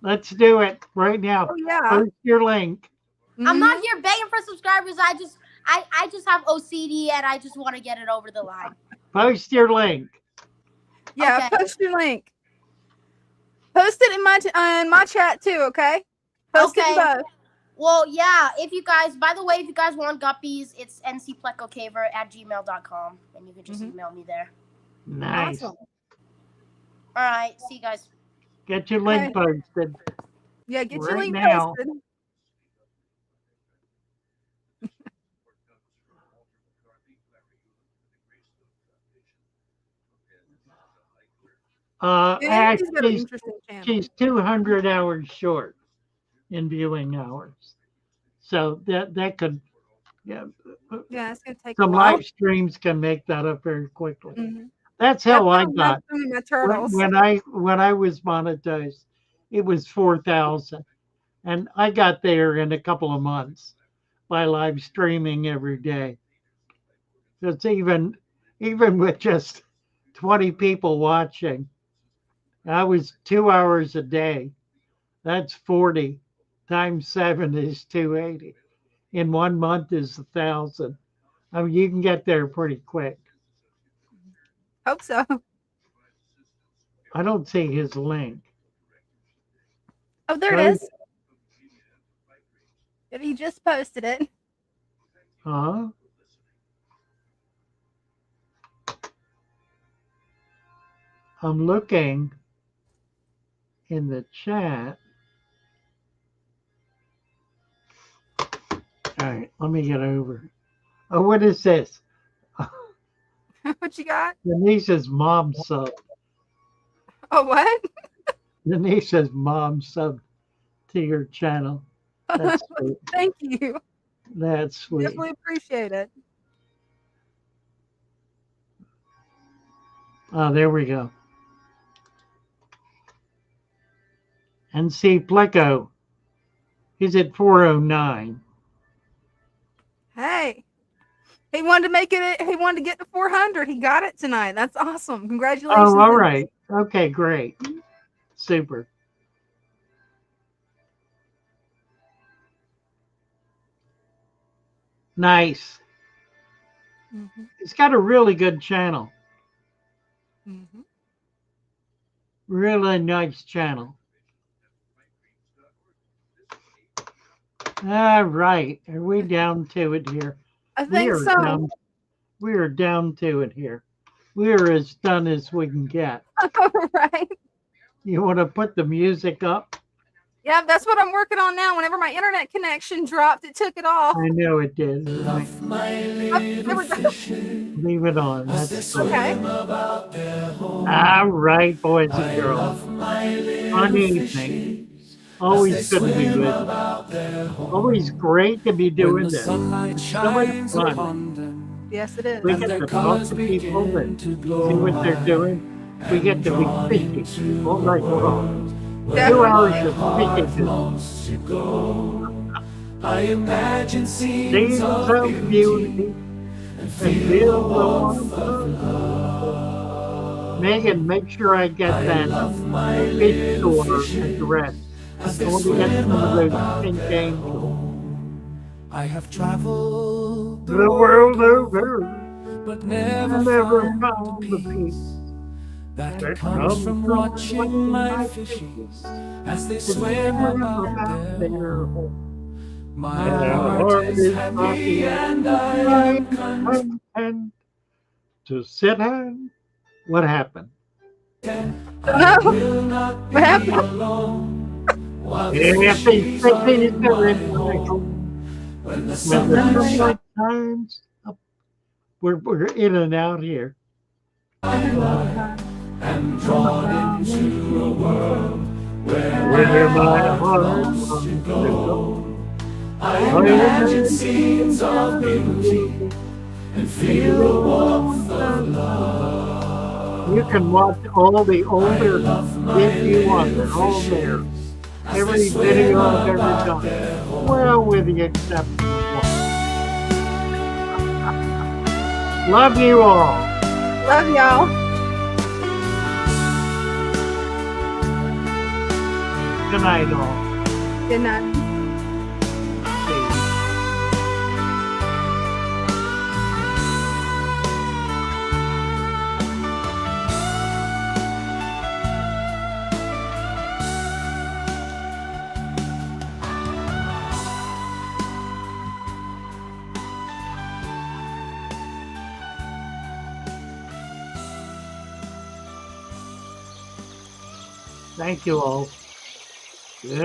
Let's do it right now. Oh, yeah. Post your link. I'm not here begging for subscribers. I just have OCD, and I just want to get it over the line. Post your link. Yeah, Okay. post your link. Post it in my chat too, okay? Post it in both. Well, yeah, if you guys, by the way, if you guys want guppies, it's ncplecocaver@gmail.com, and you can just email me there. Nice. Awesome. All right, see you guys. Get your link posted. Yeah, get your right link now. posted. Actually, got an interesting channel. she's 200 hours short in viewing hours. So that could, Yeah, it's gonna take some a while. live streams can make that up very quickly. Mhm. That's how I That's got. doing my turtles. When I was monetized, it was 4,000, and I got there in a couple of months by live streaming every day. So it's even with just 20 people watching, I was 2 hours a day. That's 40 times 7 is 280. In 1 month is 1,000. I mean, you can get there pretty quick. Hope so. I don't see his link. Oh, there it Right. is. If he just posted it. Huh? I'm looking in the chat. All right, let me get over. Oh, what is this? What you got? Denise's mom sub. Oh, what? Denise's mom sub to your channel. That's sweet. Thank you. That's sweet. Definitely appreciate it. Oh, there we go. And see Pleco. He's at 409. Hey. He wanted to make it. He wanted to get to 400. He got it tonight. That's awesome. Congratulations. Oh, all right. Okay, great. Super. Nice. Mm-hmm. It's got a really good channel. Mm-hmm. Really nice channel. All right. Are we down to it here? I think so. We are down to it here. We are as done as we can get. All right. You want to put the music up? Yeah, that's what I'm working on now. Whenever my internet connection dropped, it took it off. I know it did. Love my Oh, there little we go. fishes Leave it on. as they That's swim Okay. about their home. all right, boys and I girls. love my little Fun evening. fishes as they Always good to be swim with you. about their home. Always great to be When doing the this. sunlight It's so much shines fun. upon them Yes, it is. We and get their to talk colors to people begin and to see glow what they're doing. We get to be drawn fishing into all night a long. world 2 where hours my of heart fishing. longs to go. I imagine scenes Scenes of of beauty beauty and and feel the feel the warmth warmth of of love. Megan, make sure I get I that love my fish little store fishes address. as I they want to get swim some of those about pink their angels. home. I have traveled The world over, but I never never found the found the peace peace that that comes comes from from watching watching my my fishes fishes as they to swim swim about about their their home. home. My My heart heart is is happy happy, and I I am am content to sit and what happened? content. Don't I know. will not What be happened? alone while the If these fishies are fishies in are my in my home. home, When the when the sunlight sunlight shines up, we're in and out here. and drawn into a world where Where my my heart heart longs to wants to go. go. I I imagine imagine scenes of beauty and feel the warmth of love. you can watch all the older Love my if you want. little They're all there. fishes as they Every swim video I've ever about done. their home. Well, with the exception of one. Love you all. Love y'all. Good night, all. Good night. See you. Thank you all. Good.